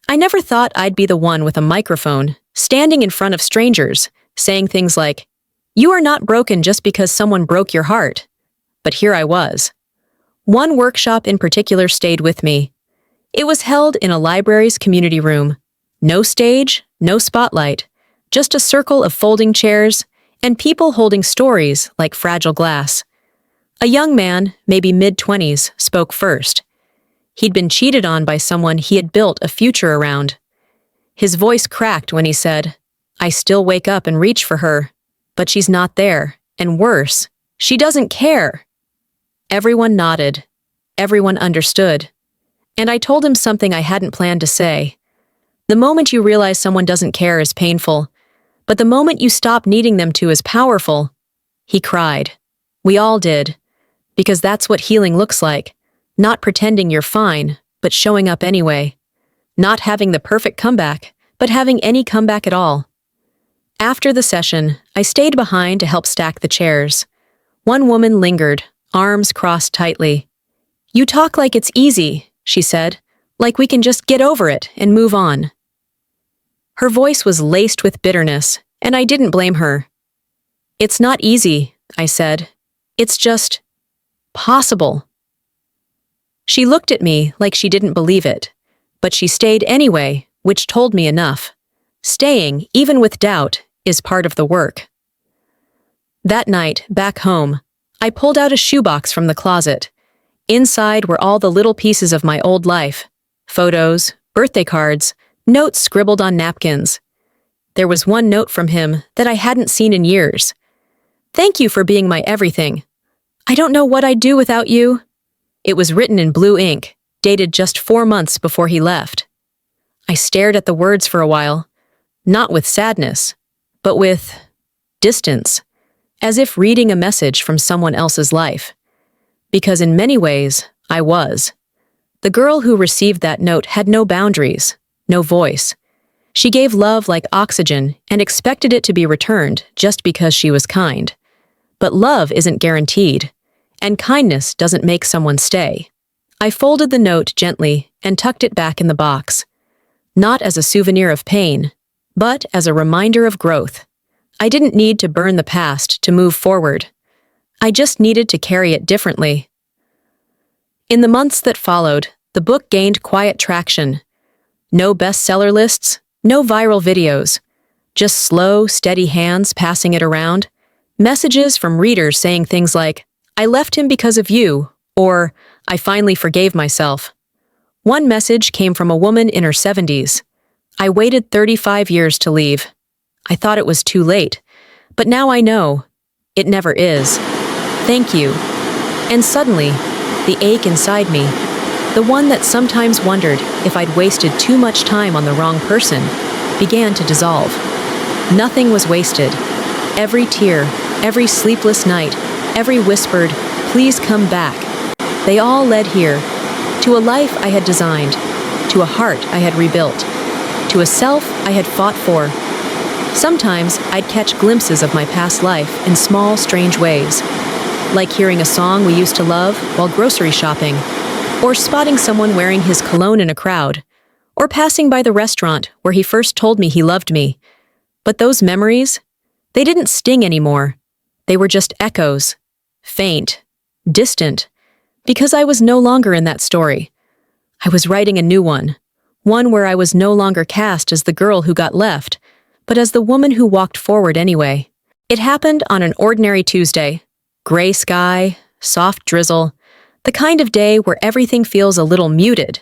I never thought I'd be the one with a microphone, standing in front of strangers, saying things like, "You are not broken just because someone broke your heart." But here I was. One workshop in particular stayed with me. It was held in a library's community room. No stage, no spotlight, just a circle of folding chairs and people holding stories like fragile glass. A young man, maybe mid-20s, spoke first. He'd been cheated on by someone he had built a future around. His voice cracked when he said, "I still wake up and reach for her, but she's not there, and worse, she doesn't care." Everyone nodded. Everyone understood. And I told him something I hadn't planned to say. The moment you realize someone doesn't care is painful, but the moment you stop needing them to is powerful. He cried. We all did. Because that's what healing looks like. Not pretending you're fine, but showing up anyway. Not having the perfect comeback, but having any comeback at all. After the session, I stayed behind to help stack the chairs. One woman lingered, arms crossed tightly. "You talk like it's easy," she said, "like we can just get over it and move on." Her voice was laced with bitterness, and I didn't blame her. "It's not easy," I said. "It's just possible." She looked at me like she didn't believe it, but she stayed anyway, which told me enough. Staying, even with doubt, is part of the work. That night, back home, I pulled out a shoebox from the closet. Inside were all the little pieces of my old life. Photos, birthday cards, notes scribbled on napkins. There was one note from him that I hadn't seen in years. "Thank you for being my everything. I don't know what I'd do without you." It was written in blue ink, dated just 4 months before he left. I stared at the words for a while, not with sadness, but with distance, as if reading a message from someone else's life. Because in many ways, I was. The girl who received that note had no boundaries, no voice. She gave love like oxygen and expected it to be returned just because she was kind. But love isn't guaranteed, and kindness doesn't make someone stay. I folded the note gently and tucked it back in the box, not as a souvenir of pain, but as a reminder of growth. I didn't need to burn the past to move forward. I just needed to carry it differently. In the months that followed, the book gained quiet traction. No bestseller lists, no viral videos, just slow, steady hands passing it around. Messages from readers saying things like, "I left him because of you," or "I finally forgave myself." One message came from a woman in her 70s. "I waited 35 years to leave. I thought it was too late, but now I know. It never is. Thank you." And suddenly, the ache inside me, the one that sometimes wondered if I'd wasted too much time on the wrong person, began to dissolve. Nothing was wasted. Every tear, every sleepless night, every whispered, "Please come back," they all led here, to a life I had designed, to a heart I had rebuilt, to a self I had fought for. Sometimes I'd catch glimpses of my past life in small, strange ways, like hearing a song we used to love while grocery shopping, or spotting someone wearing his cologne in a crowd, or passing by the restaurant where he first told me he loved me. But those memories, they didn't sting anymore. They were just echoes, faint, distant, because I was no longer in that story. I was writing a new one where I was no longer cast as the girl who got left, but as the woman who walked forward anyway. It happened on an ordinary Tuesday. Gray sky, soft drizzle, the kind of day where everything feels a little muted.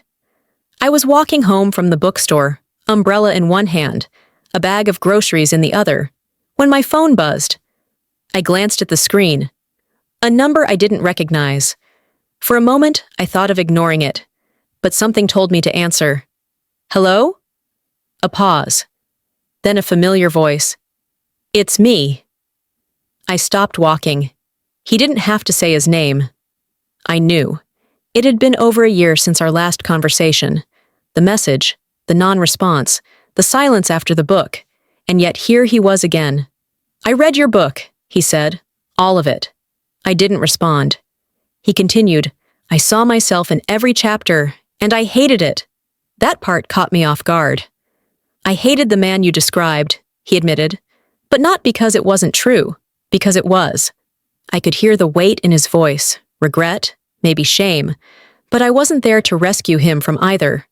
I was walking home from the bookstore, umbrella in one hand, a bag of groceries in the other, when my phone buzzed. I glanced at the screen. A number I didn't recognize. For a moment, I thought of ignoring it, but something told me to answer. Hello? A pause. Then a familiar voice. It's me. I stopped walking. He didn't have to say his name. I knew. It had been over a year since our last conversation. The message, the non-response, the silence after the book, and yet here he was again. I read your book, he said. All of it. I didn't respond. He continued, I saw myself in every chapter, and I hated it. That part caught me off guard. I hated the man you described, he admitted, but not because it wasn't true, because it was. I could hear the weight in his voice, regret, maybe shame, but I wasn't there to rescue him from either.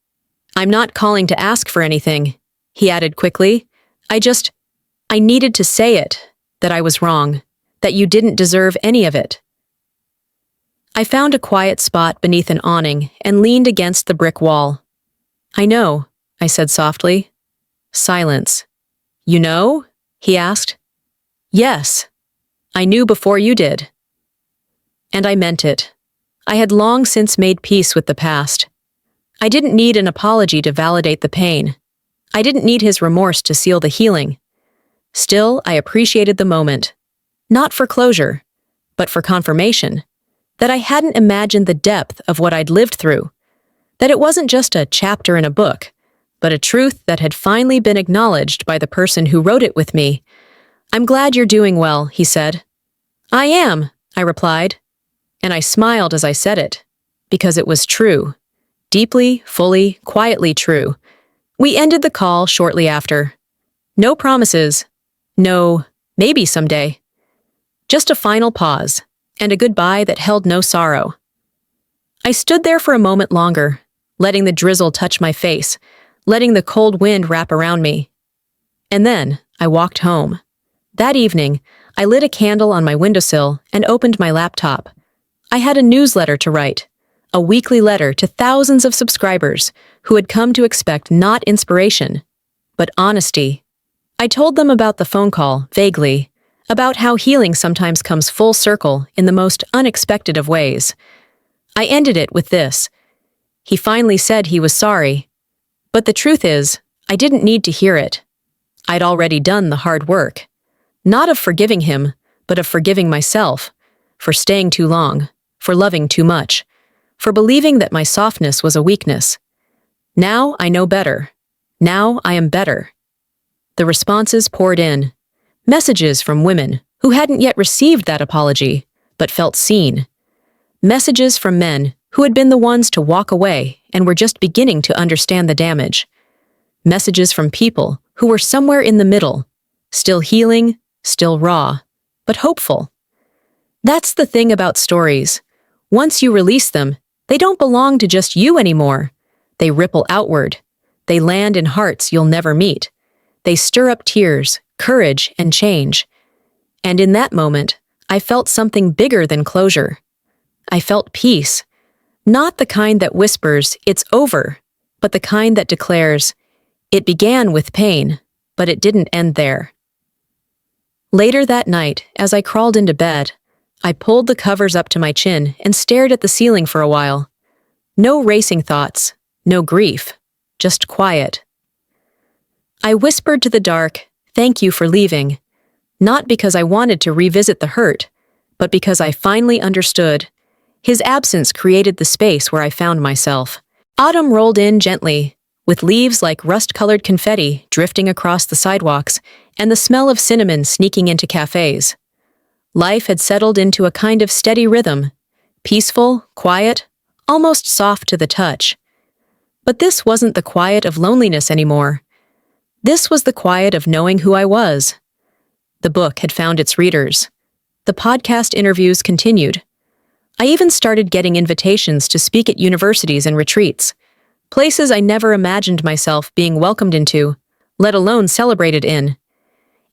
I'm not calling to ask for anything, he added quickly. I needed to say it, that I was wrong, that you didn't deserve any of it. I found a quiet spot beneath an awning and leaned against the brick wall. I know, I said softly. Silence. You know? He asked. Yes. I knew before you did. And I meant it. I had long since made peace with the past. I didn't need an apology to validate the pain. I didn't need his remorse to seal the healing. Still, I appreciated the moment. Not for closure, but for confirmation. That I hadn't imagined the depth of what I'd lived through. That it wasn't just a chapter in a book, but a truth that had finally been acknowledged by the person who wrote it with me. I'm glad you're doing well, he said. I am, I replied. And I smiled as I said it, because it was true. Deeply, fully, quietly true. We ended the call shortly after. No promises. No, maybe someday. Just a final pause, and a goodbye that held no sorrow. I stood there for a moment longer, letting the drizzle touch my face, letting the cold wind wrap around me. And then I walked home. That evening, I lit a candle on my windowsill and opened my laptop. I had a newsletter to write, a weekly letter to thousands of subscribers who had come to expect not inspiration, but honesty. I told them about the phone call, vaguely, about how healing sometimes comes full circle in the most unexpected of ways. I ended it with this. He finally said he was sorry. But the truth is, I didn't need to hear it. I'd already done the hard work. Not of forgiving him, but of forgiving myself, for staying too long, for loving too much, for believing that my softness was a weakness. Now I know better. Now I am better. The responses poured in. Messages from women who hadn't yet received that apology, but felt seen. Messages from men who had been the ones to walk away and were just beginning to understand the damage. Messages from people who were somewhere in the middle, still healing, still raw, but hopeful. That's the thing about stories. Once you release them, they don't belong to just you anymore. They ripple outward. They land in hearts you'll never meet. They stir up tears, courage, and change. And in that moment, I felt something bigger than closure. I felt peace. Not the kind that whispers, it's over, but the kind that declares, it began with pain, but it didn't end there. Later that night, as I crawled into bed, I pulled the covers up to my chin and stared at the ceiling for a while. No racing thoughts, no grief, just quiet. I whispered to the dark, thank you for leaving, not because I wanted to revisit the hurt, but because I finally understood. His absence created the space where I found myself. Autumn rolled in gently, with leaves like rust-colored confetti drifting across the sidewalks and the smell of cinnamon sneaking into cafes. Life had settled into a kind of steady rhythm, peaceful, quiet, almost soft to the touch. But this wasn't the quiet of loneliness anymore. This was the quiet of knowing who I was. The book had found its readers. The podcast interviews continued. I even started getting invitations to speak at universities and retreats, places I never imagined myself being welcomed into, let alone celebrated in.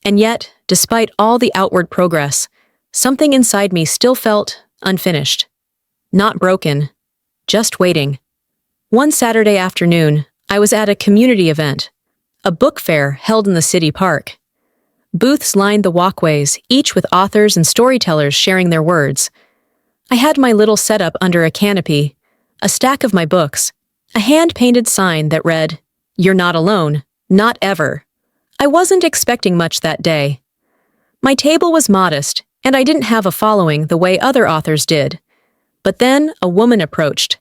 And yet, despite all the outward progress, something inside me still felt unfinished. Not broken, just waiting. One Saturday afternoon, I was at a community event, a book fair held in the city park. Booths lined the walkways, each with authors and storytellers sharing their words. I had my little setup under a canopy, a stack of my books, a hand-painted sign that read, "You're not alone, not ever." I wasn't expecting much that day. My table was modest, and I didn't have a following the way other authors did. But then a woman approached,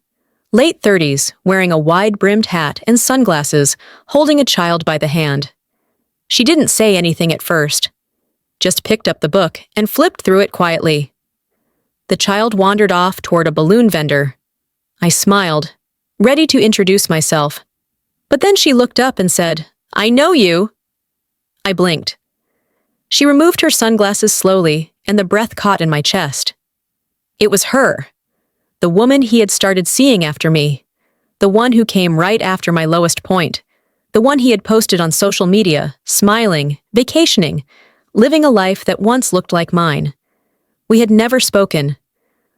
late 30s, wearing a wide-brimmed hat and sunglasses, holding a child by the hand. She didn't say anything at first, just picked up the book and flipped through it quietly. The child wandered off toward a balloon vendor. I smiled, ready to introduce myself. But then she looked up and said, "I know you." I blinked. She removed her sunglasses slowly, and the breath caught in my chest. It was her, the woman he had started seeing after me, the one who came right after my lowest point, the one he had posted on social media, smiling, vacationing, living a life that once looked like mine. We had never spoken.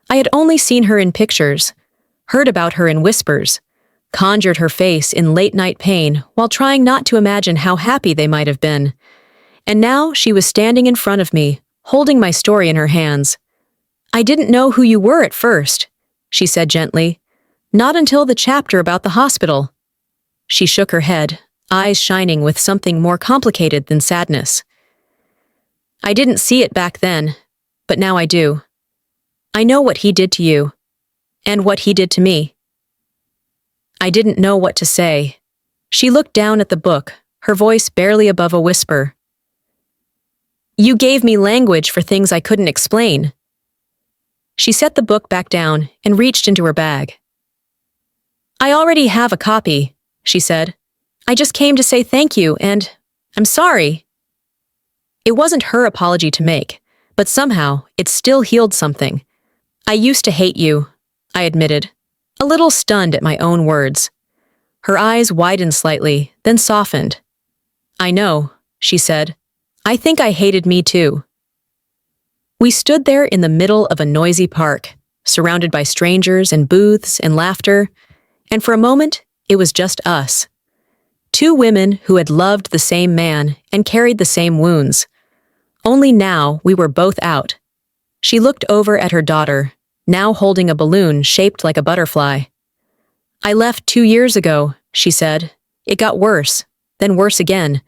I had only seen her in pictures, heard about her in whispers, conjured her face in late-night pain while trying not to imagine how happy they might have been. And now she was standing in front of me, holding my story in her hands. "I didn't know who you were at first," she said gently. "Not until the chapter about the hospital." She shook her head, eyes shining with something more complicated than sadness. "I didn't see it back then, but now I do. I know what he did to you, and what he did to me." I didn't know what to say. She looked down at the book, her voice barely above a whisper. "You gave me language for things I couldn't explain." She set the book back down and reached into her bag. "I already have a copy," she said. "I just came to say thank you and I'm sorry." It wasn't her apology to make, but somehow it still healed something. "I used to hate you," I admitted, a little stunned at my own words. Her eyes widened slightly, then softened. "I know," she said. "I think I hated me too." We stood there in the middle of a noisy park, surrounded by strangers and booths and laughter, and for a moment, it was just us. Two women who had loved the same man and carried the same wounds. Only now we were both out. She looked over at her daughter, now holding a balloon shaped like a butterfly. "I left 2 years ago," she said. "It got worse, then worse again,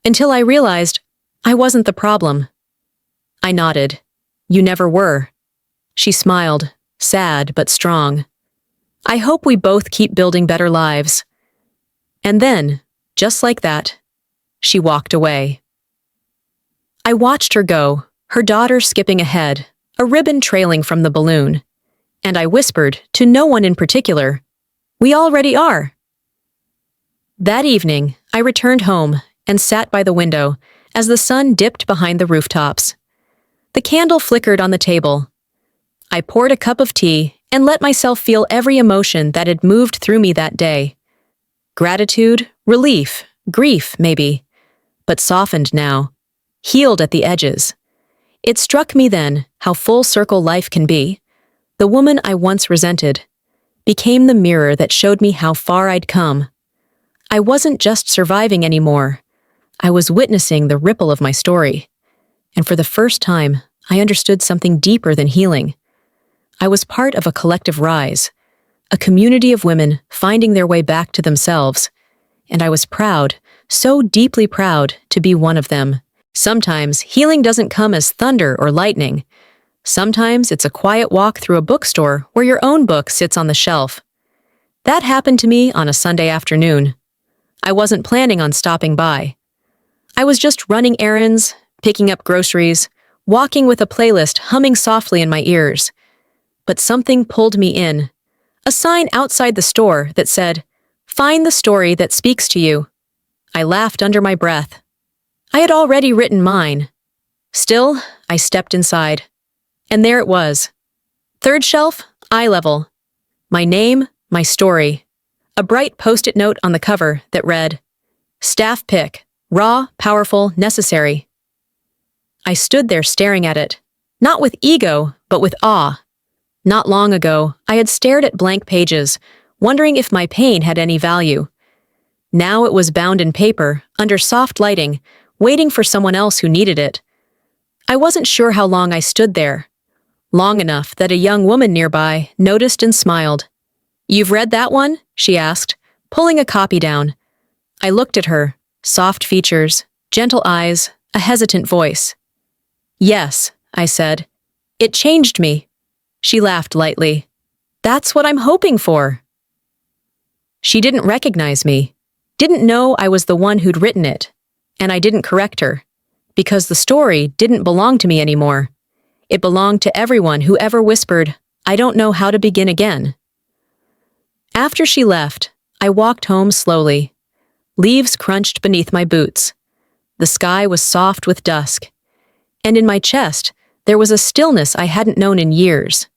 until I realized I wasn't the problem." I nodded. "You never were." She smiled, sad but strong. "I hope we both keep building better lives." And then, just like that, she walked away. I watched her go, her daughter skipping ahead, a ribbon trailing from the balloon, and I whispered, to no one in particular, "We already are." That evening, I returned home and sat by the window as the sun dipped behind the rooftops. The candle flickered on the table. I poured a cup of tea and let myself feel every emotion that had moved through me that day. Gratitude, relief, grief, maybe, but softened now, healed at the edges. It struck me then how full circle life can be. The woman I once resented became the mirror that showed me how far I'd come. I wasn't just surviving anymore. I was witnessing the ripple of my story. And for the first time, I understood something deeper than healing. I was part of a collective rise, a community of women finding their way back to themselves. And I was proud, so deeply proud, to be one of them. Sometimes healing doesn't come as thunder or lightning. Sometimes it's a quiet walk through a bookstore where your own book sits on the shelf. That happened to me on a Sunday afternoon. I wasn't planning on stopping by. I was just running errands, picking up groceries, walking with a playlist humming softly in my ears. But something pulled me in. A sign outside the store that said, "Find the story that speaks to you." I laughed under my breath. I had already written mine. Still, I stepped inside. And there it was. Third shelf, eye level. My name, my story. A bright post-it note on the cover that read, "Staff pick, raw, powerful, necessary." I stood there staring at it, not with ego, but with awe. Not long ago, I had stared at blank pages, wondering if my pain had any value. Now it was bound in paper, under soft lighting, waiting for someone else who needed it. I wasn't sure how long I stood there, long enough that a young woman nearby noticed and smiled. "You've read that one?" she asked, pulling a copy down. I looked at her, soft features, gentle eyes, a hesitant voice. "Yes," I said. "It changed me." She laughed lightly. "That's what I'm hoping for." She didn't recognize me, didn't know I was the one who'd written it, and I didn't correct her, because the story didn't belong to me anymore. It belonged to everyone who ever whispered, "I don't know how to begin again." After she left, I walked home slowly. Leaves crunched beneath my boots. The sky was soft with dusk, and in my chest there was a stillness I hadn't known in years.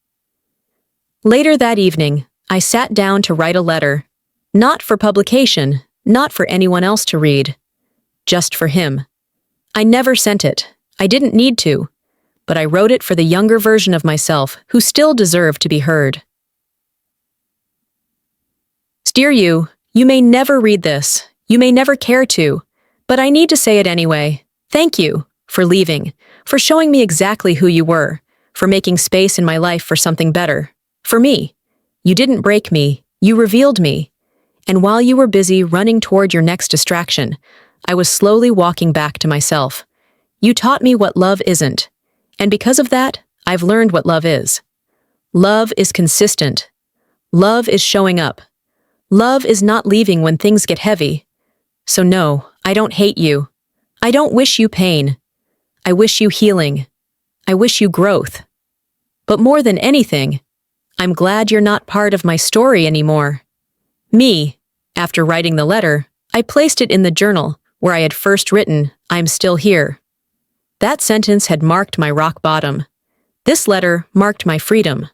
Later that evening, I sat down to write a letter, not for publication, not for anyone else to read, just for him. I never sent it. I didn't need to, but I wrote it for the younger version of myself who still deserved to be heard. Dear you, you may never read this, you may never care to, but I need to say it anyway. Thank you for leaving, for showing me exactly who you were, for making space in my life for something better. For me. You didn't break me, you revealed me. And while you were busy running toward your next distraction, I was slowly walking back to myself. You taught me what love isn't, and because of that, I've learned what love is. Love is consistent. Love is showing up. Love is not leaving when things get heavy. So no, I don't hate you. I don't wish you pain. I wish you healing. I wish you growth. But more than anything, I'm glad you're not part of my story anymore. Me, after writing the letter, I placed it in the journal where I had first written, "I'm still here." That sentence had marked my rock bottom. This letter marked my freedom.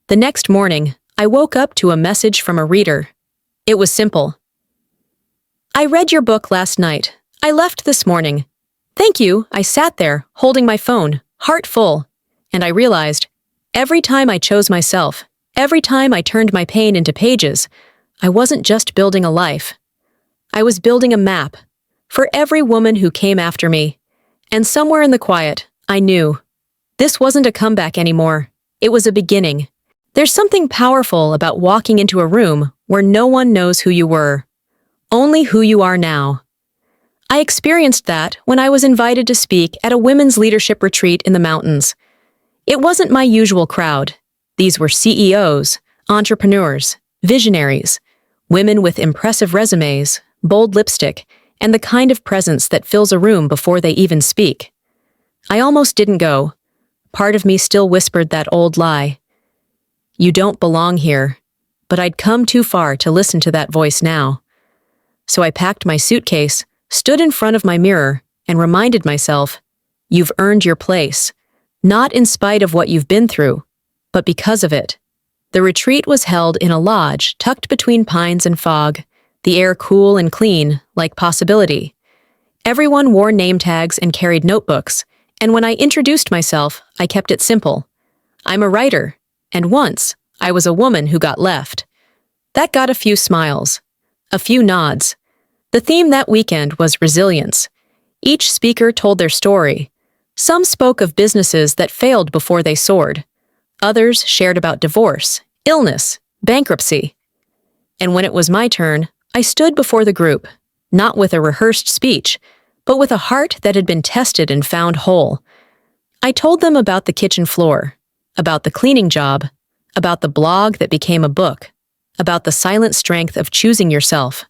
The next morning, I woke up to a message from a reader. It was simple. "I read your book last night. I left this morning. Thank you." I sat there, holding my phone, heart full, and I realized, every time I chose myself, every time I turned my pain into pages, I wasn't just building a life. I was building a map for every woman who came after me. And somewhere in the quiet, I knew this wasn't a comeback anymore. It was a beginning. There's something powerful about walking into a room where no one knows who you were, only who you are now. I experienced that when I was invited to speak at a women's leadership retreat in the mountains. It wasn't my usual crowd. These were CEOs, entrepreneurs, visionaries, women with impressive resumes, bold lipstick, and the kind of presence that fills a room before they even speak. I almost didn't go. Part of me still whispered that old lie. You don't belong here. But I'd come too far to listen to that voice now. So I packed my suitcase, stood in front of my mirror, and reminded myself, you've earned your place, not in spite of what you've been through, but because of it. The retreat was held in a lodge tucked between pines and fog, the air cool and clean, like possibility. Everyone wore name tags and carried notebooks, and when I introduced myself, I kept it simple. I'm a writer, and once, I was a woman who got left. That got a few smiles, a few nods. The theme that weekend was resilience. Each speaker told their story. Some spoke of businesses that failed before they soared. Others shared about divorce, illness, bankruptcy. And when it was my turn, I stood before the group, not with a rehearsed speech, but with a heart that had been tested and found whole. I told them about the kitchen floor, about the cleaning job, about the blog that became a book, about the silent strength of choosing yourself.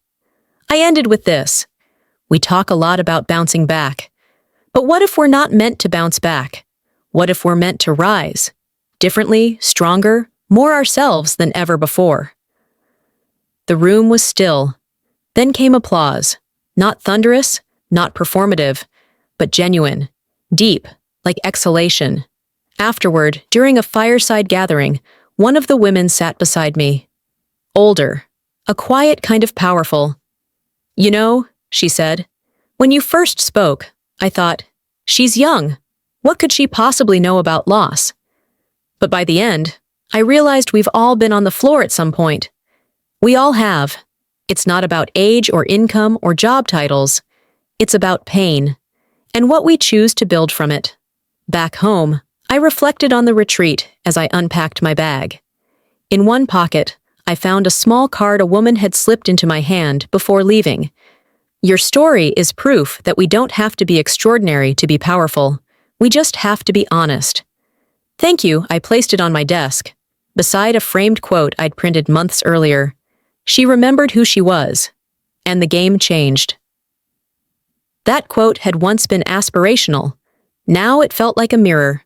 I ended with this. We talk a lot about bouncing back. But what if we're not meant to bounce back? What if we're meant to rise? Differently, stronger, more ourselves than ever before. The room was still. Then came applause. Not thunderous, not performative, but genuine, deep, like exhalation. Afterward, during a fireside gathering, one of the women sat beside me. Older, a quiet kind of powerful. You know, she said, when you first spoke, I thought, she's young. What could she possibly know about loss? But by the end, I realized we've all been on the floor at some point. We all have. It's not about age or income or job titles. It's about pain and what we choose to build from it. Back home, I reflected on the retreat as I unpacked my bag. In one pocket, I found a small card a woman had slipped into my hand before leaving. Your story is proof that we don't have to be extraordinary to be powerful. We just have to be honest. Thank you, I placed it on my desk, beside a framed quote I'd printed months earlier. She remembered who she was, and the game changed. That quote had once been aspirational. Now it felt like a mirror.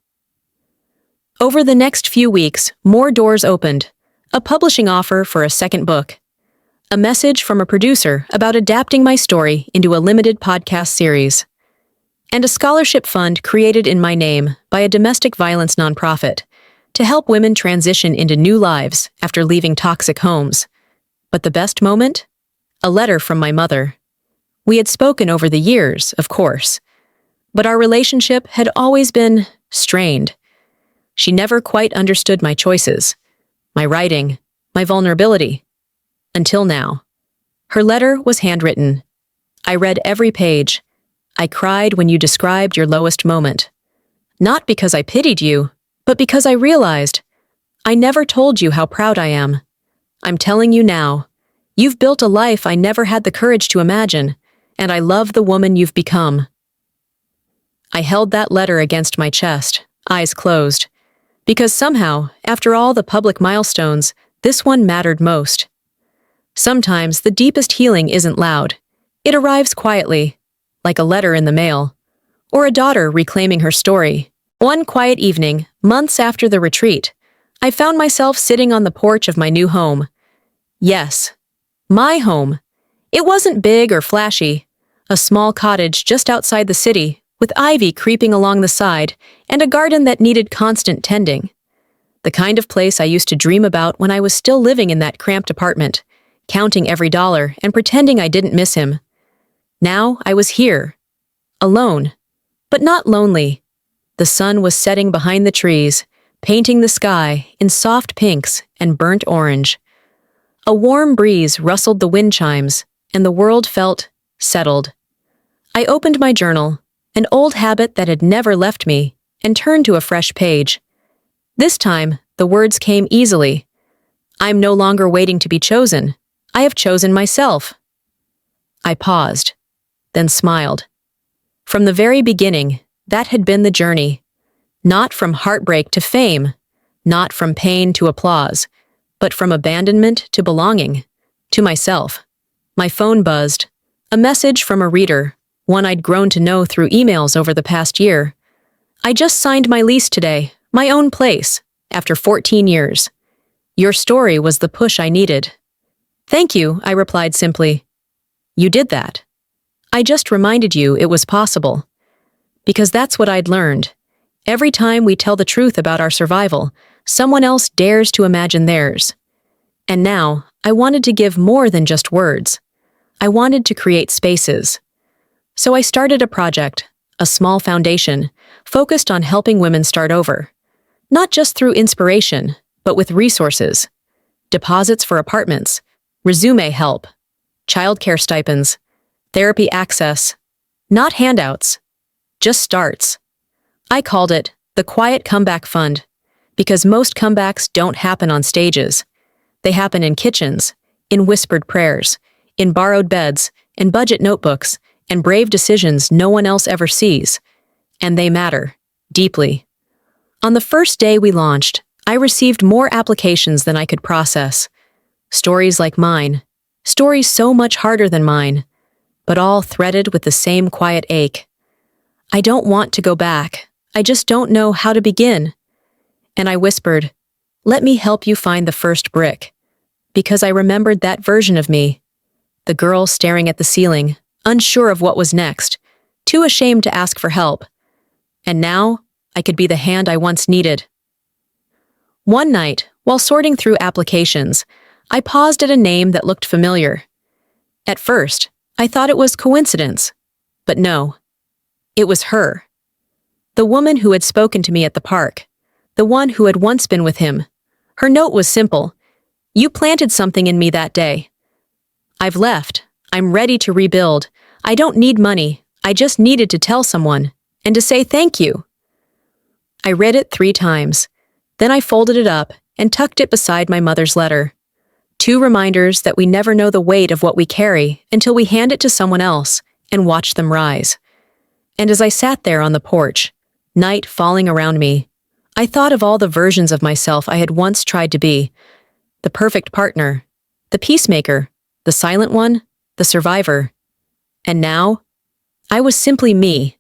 Over the next few weeks, more doors opened. A publishing offer for a second book. A message from a producer about adapting my story into a limited podcast series. And a scholarship fund created in my name by a domestic violence nonprofit to help women transition into new lives after leaving toxic homes. But the best moment? A letter from my mother. We had spoken over the years, of course, but our relationship had always been strained. She never quite understood my choices, my writing, my vulnerability. Until now. Her letter was handwritten. I read every page. I cried when you described your lowest moment. Not because I pitied you, but because I realized I never told you how proud I am. I'm telling you now. You've built a life I never had the courage to imagine, and I love the woman you've become. I held that letter against my chest, eyes closed, because somehow, after all the public milestones, this one mattered most. Sometimes the deepest healing isn't loud. It arrives quietly, like a letter in the mail, or a daughter reclaiming her story. One quiet evening, months after the retreat, I found myself sitting on the porch of my new home. Yes, my home. It wasn't big or flashy. A small cottage just outside the city, with ivy creeping along the side, and a garden that needed constant tending. The kind of place I used to dream about when I was still living in that cramped apartment, counting every dollar and pretending I didn't miss him. Now I was here, alone, but not lonely. The sun was setting behind the trees, painting the sky in soft pinks and burnt orange. A warm breeze rustled the wind chimes, and the world felt settled. I opened my journal, an old habit that had never left me, and turned to a fresh page. This time, the words came easily. I'm no longer waiting to be chosen. I have chosen myself. I paused, then smiled. From the very beginning, that had been the journey. Not from heartbreak to fame, not from pain to applause, but from abandonment to belonging, to myself. My phone buzzed. A message from a reader, one I'd grown to know through emails over the past year. I just signed my lease today, my own place, after 14 years. Your story was the push I needed. Thank you, I replied simply. You did that. I just reminded you it was possible. Because that's what I'd learned. Every time we tell the truth about our survival, someone else dares to imagine theirs. And now, I wanted to give more than just words. I wanted to create spaces. So I started a project, a small foundation, focused on helping women start over. Not just through inspiration, but with resources. Deposits for apartments, resume help, childcare stipends, therapy access. Not handouts, just starts. I called it the Quiet Comeback Fund, because most comebacks don't happen on stages. They happen in kitchens, in whispered prayers, in borrowed beds, in budget notebooks, and brave decisions no one else ever sees. And they matter, deeply. On the first day we launched, I received more applications than I could process. Stories like mine, stories so much harder than mine, but all threaded with the same quiet ache. I don't want to go back. I just don't know how to begin. And I whispered, let me help you find the first brick. Because I remembered that version of me. The girl staring at the ceiling, unsure of what was next, too ashamed to ask for help. And now, I could be the hand I once needed. One night, while sorting through applications, I paused at a name that looked familiar. At first, I thought it was coincidence. But no, it was her. The woman who had spoken to me at the park. The one who had once been with him. Her note was simple. You planted something in me that day. I've left. I'm ready to rebuild. I don't need money. I just needed to tell someone, and to say thank you. I read it 3 times. Then I folded it up and tucked it beside my mother's letter. 2 reminders that we never know the weight of what we carry until we hand it to someone else and watch them rise. And as I sat there on the porch, night falling around me, I thought of all the versions of myself I had once tried to be. The perfect partner, the peacemaker, the silent one, the survivor. And now, I was simply me,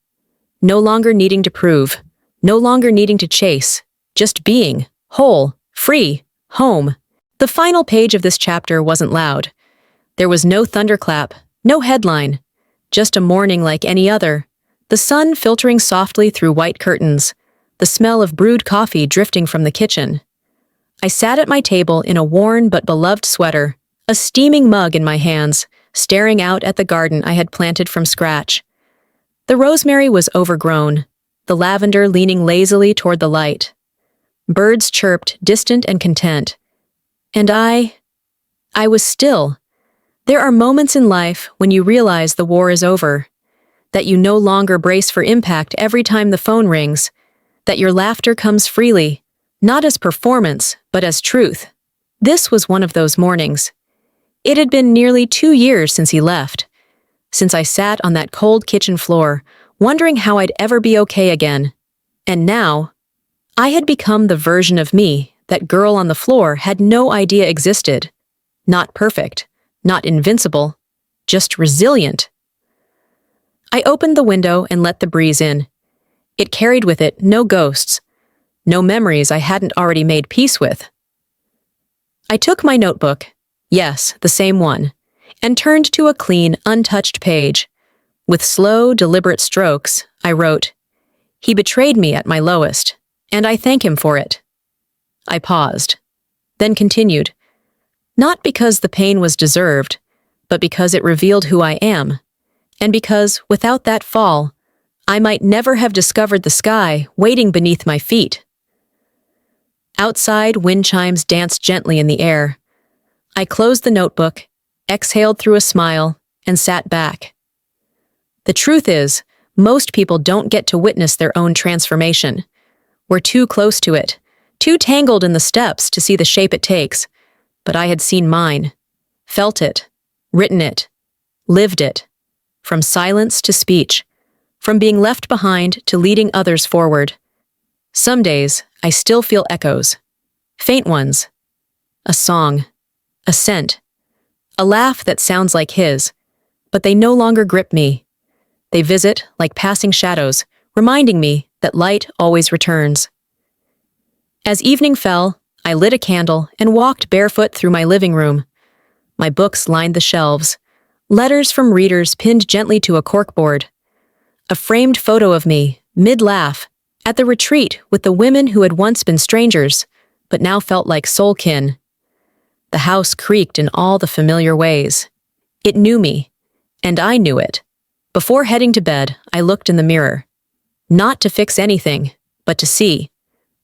no longer needing to prove, no longer needing to chase, just being, whole, free, home. The final page of this chapter wasn't loud. There was no thunderclap, no headline, just a morning like any other, the sun filtering softly through white curtains, the smell of brewed coffee drifting from the kitchen. I sat at my table in a worn but beloved sweater, a steaming mug in my hands, staring out at the garden I had planted from scratch. The rosemary was overgrown, the lavender leaning lazily toward the light. Birds chirped, distant and content. And I was still. There are moments in life when you realize the war is over, that you no longer brace for impact every time the phone rings, that your laughter comes freely, not as performance, but as truth. This was one of those mornings. It had been nearly 2 years since he left, since I sat on that cold kitchen floor, wondering how I'd ever be okay again. And now, I had become the version of me that girl on the floor had no idea existed. Not perfect, not invincible, just resilient. I opened the window and let the breeze in. It carried with it no ghosts, no memories I hadn't already made peace with. I took my notebook, yes, the same one, and turned to a clean, untouched page. With slow, deliberate strokes, I wrote, "He betrayed me at my lowest, and I thank him for it." I paused, then continued, "Not because the pain was deserved, but because it revealed who I am, and because, without that fall, I might never have discovered the sky waiting beneath my feet." Outside, wind chimes danced gently in the air. I closed the notebook, exhaled through a smile, and sat back. The truth is, most people don't get to witness their own transformation. We're too close to it, too tangled in the steps to see the shape it takes. But I had seen mine, felt it, written it, lived it, from silence to speech, from being left behind to leading others forward. Some days, I still feel echoes, faint ones, a song, a scent, a laugh that sounds like his, but they no longer grip me. They visit like passing shadows, reminding me that light always returns. As evening fell, I lit a candle and walked barefoot through my living room. My books lined the shelves, letters from readers pinned gently to a corkboard. A framed photo of me, mid-laugh, at the retreat with the women who had once been strangers, but now felt like soul kin. The house creaked in all the familiar ways. It knew me, and I knew it. Before heading to bed, I looked in the mirror. Not to fix anything, but to see.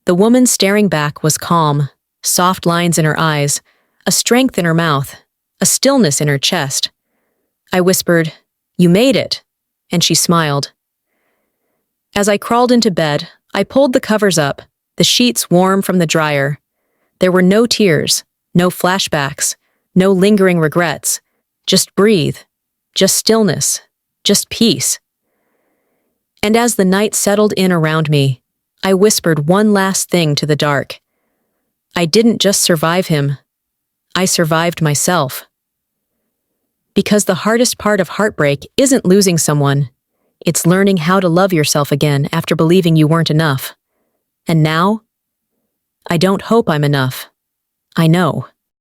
The woman staring back was calm, soft lines in her eyes, a strength in her mouth, a stillness in her chest. I whispered, "You made it," and she smiled. As I crawled into bed, I pulled the covers up, the sheets warm from the dryer. There were no tears, no flashbacks, no lingering regrets. Just breathe, just stillness, just peace. And as the night settled in around me, I whispered one last thing to the dark. I didn't just survive him. I survived myself. Because the hardest part of heartbreak isn't losing someone. It's learning how to love yourself again after believing you weren't enough. And now, I don't hope I'm enough. I know.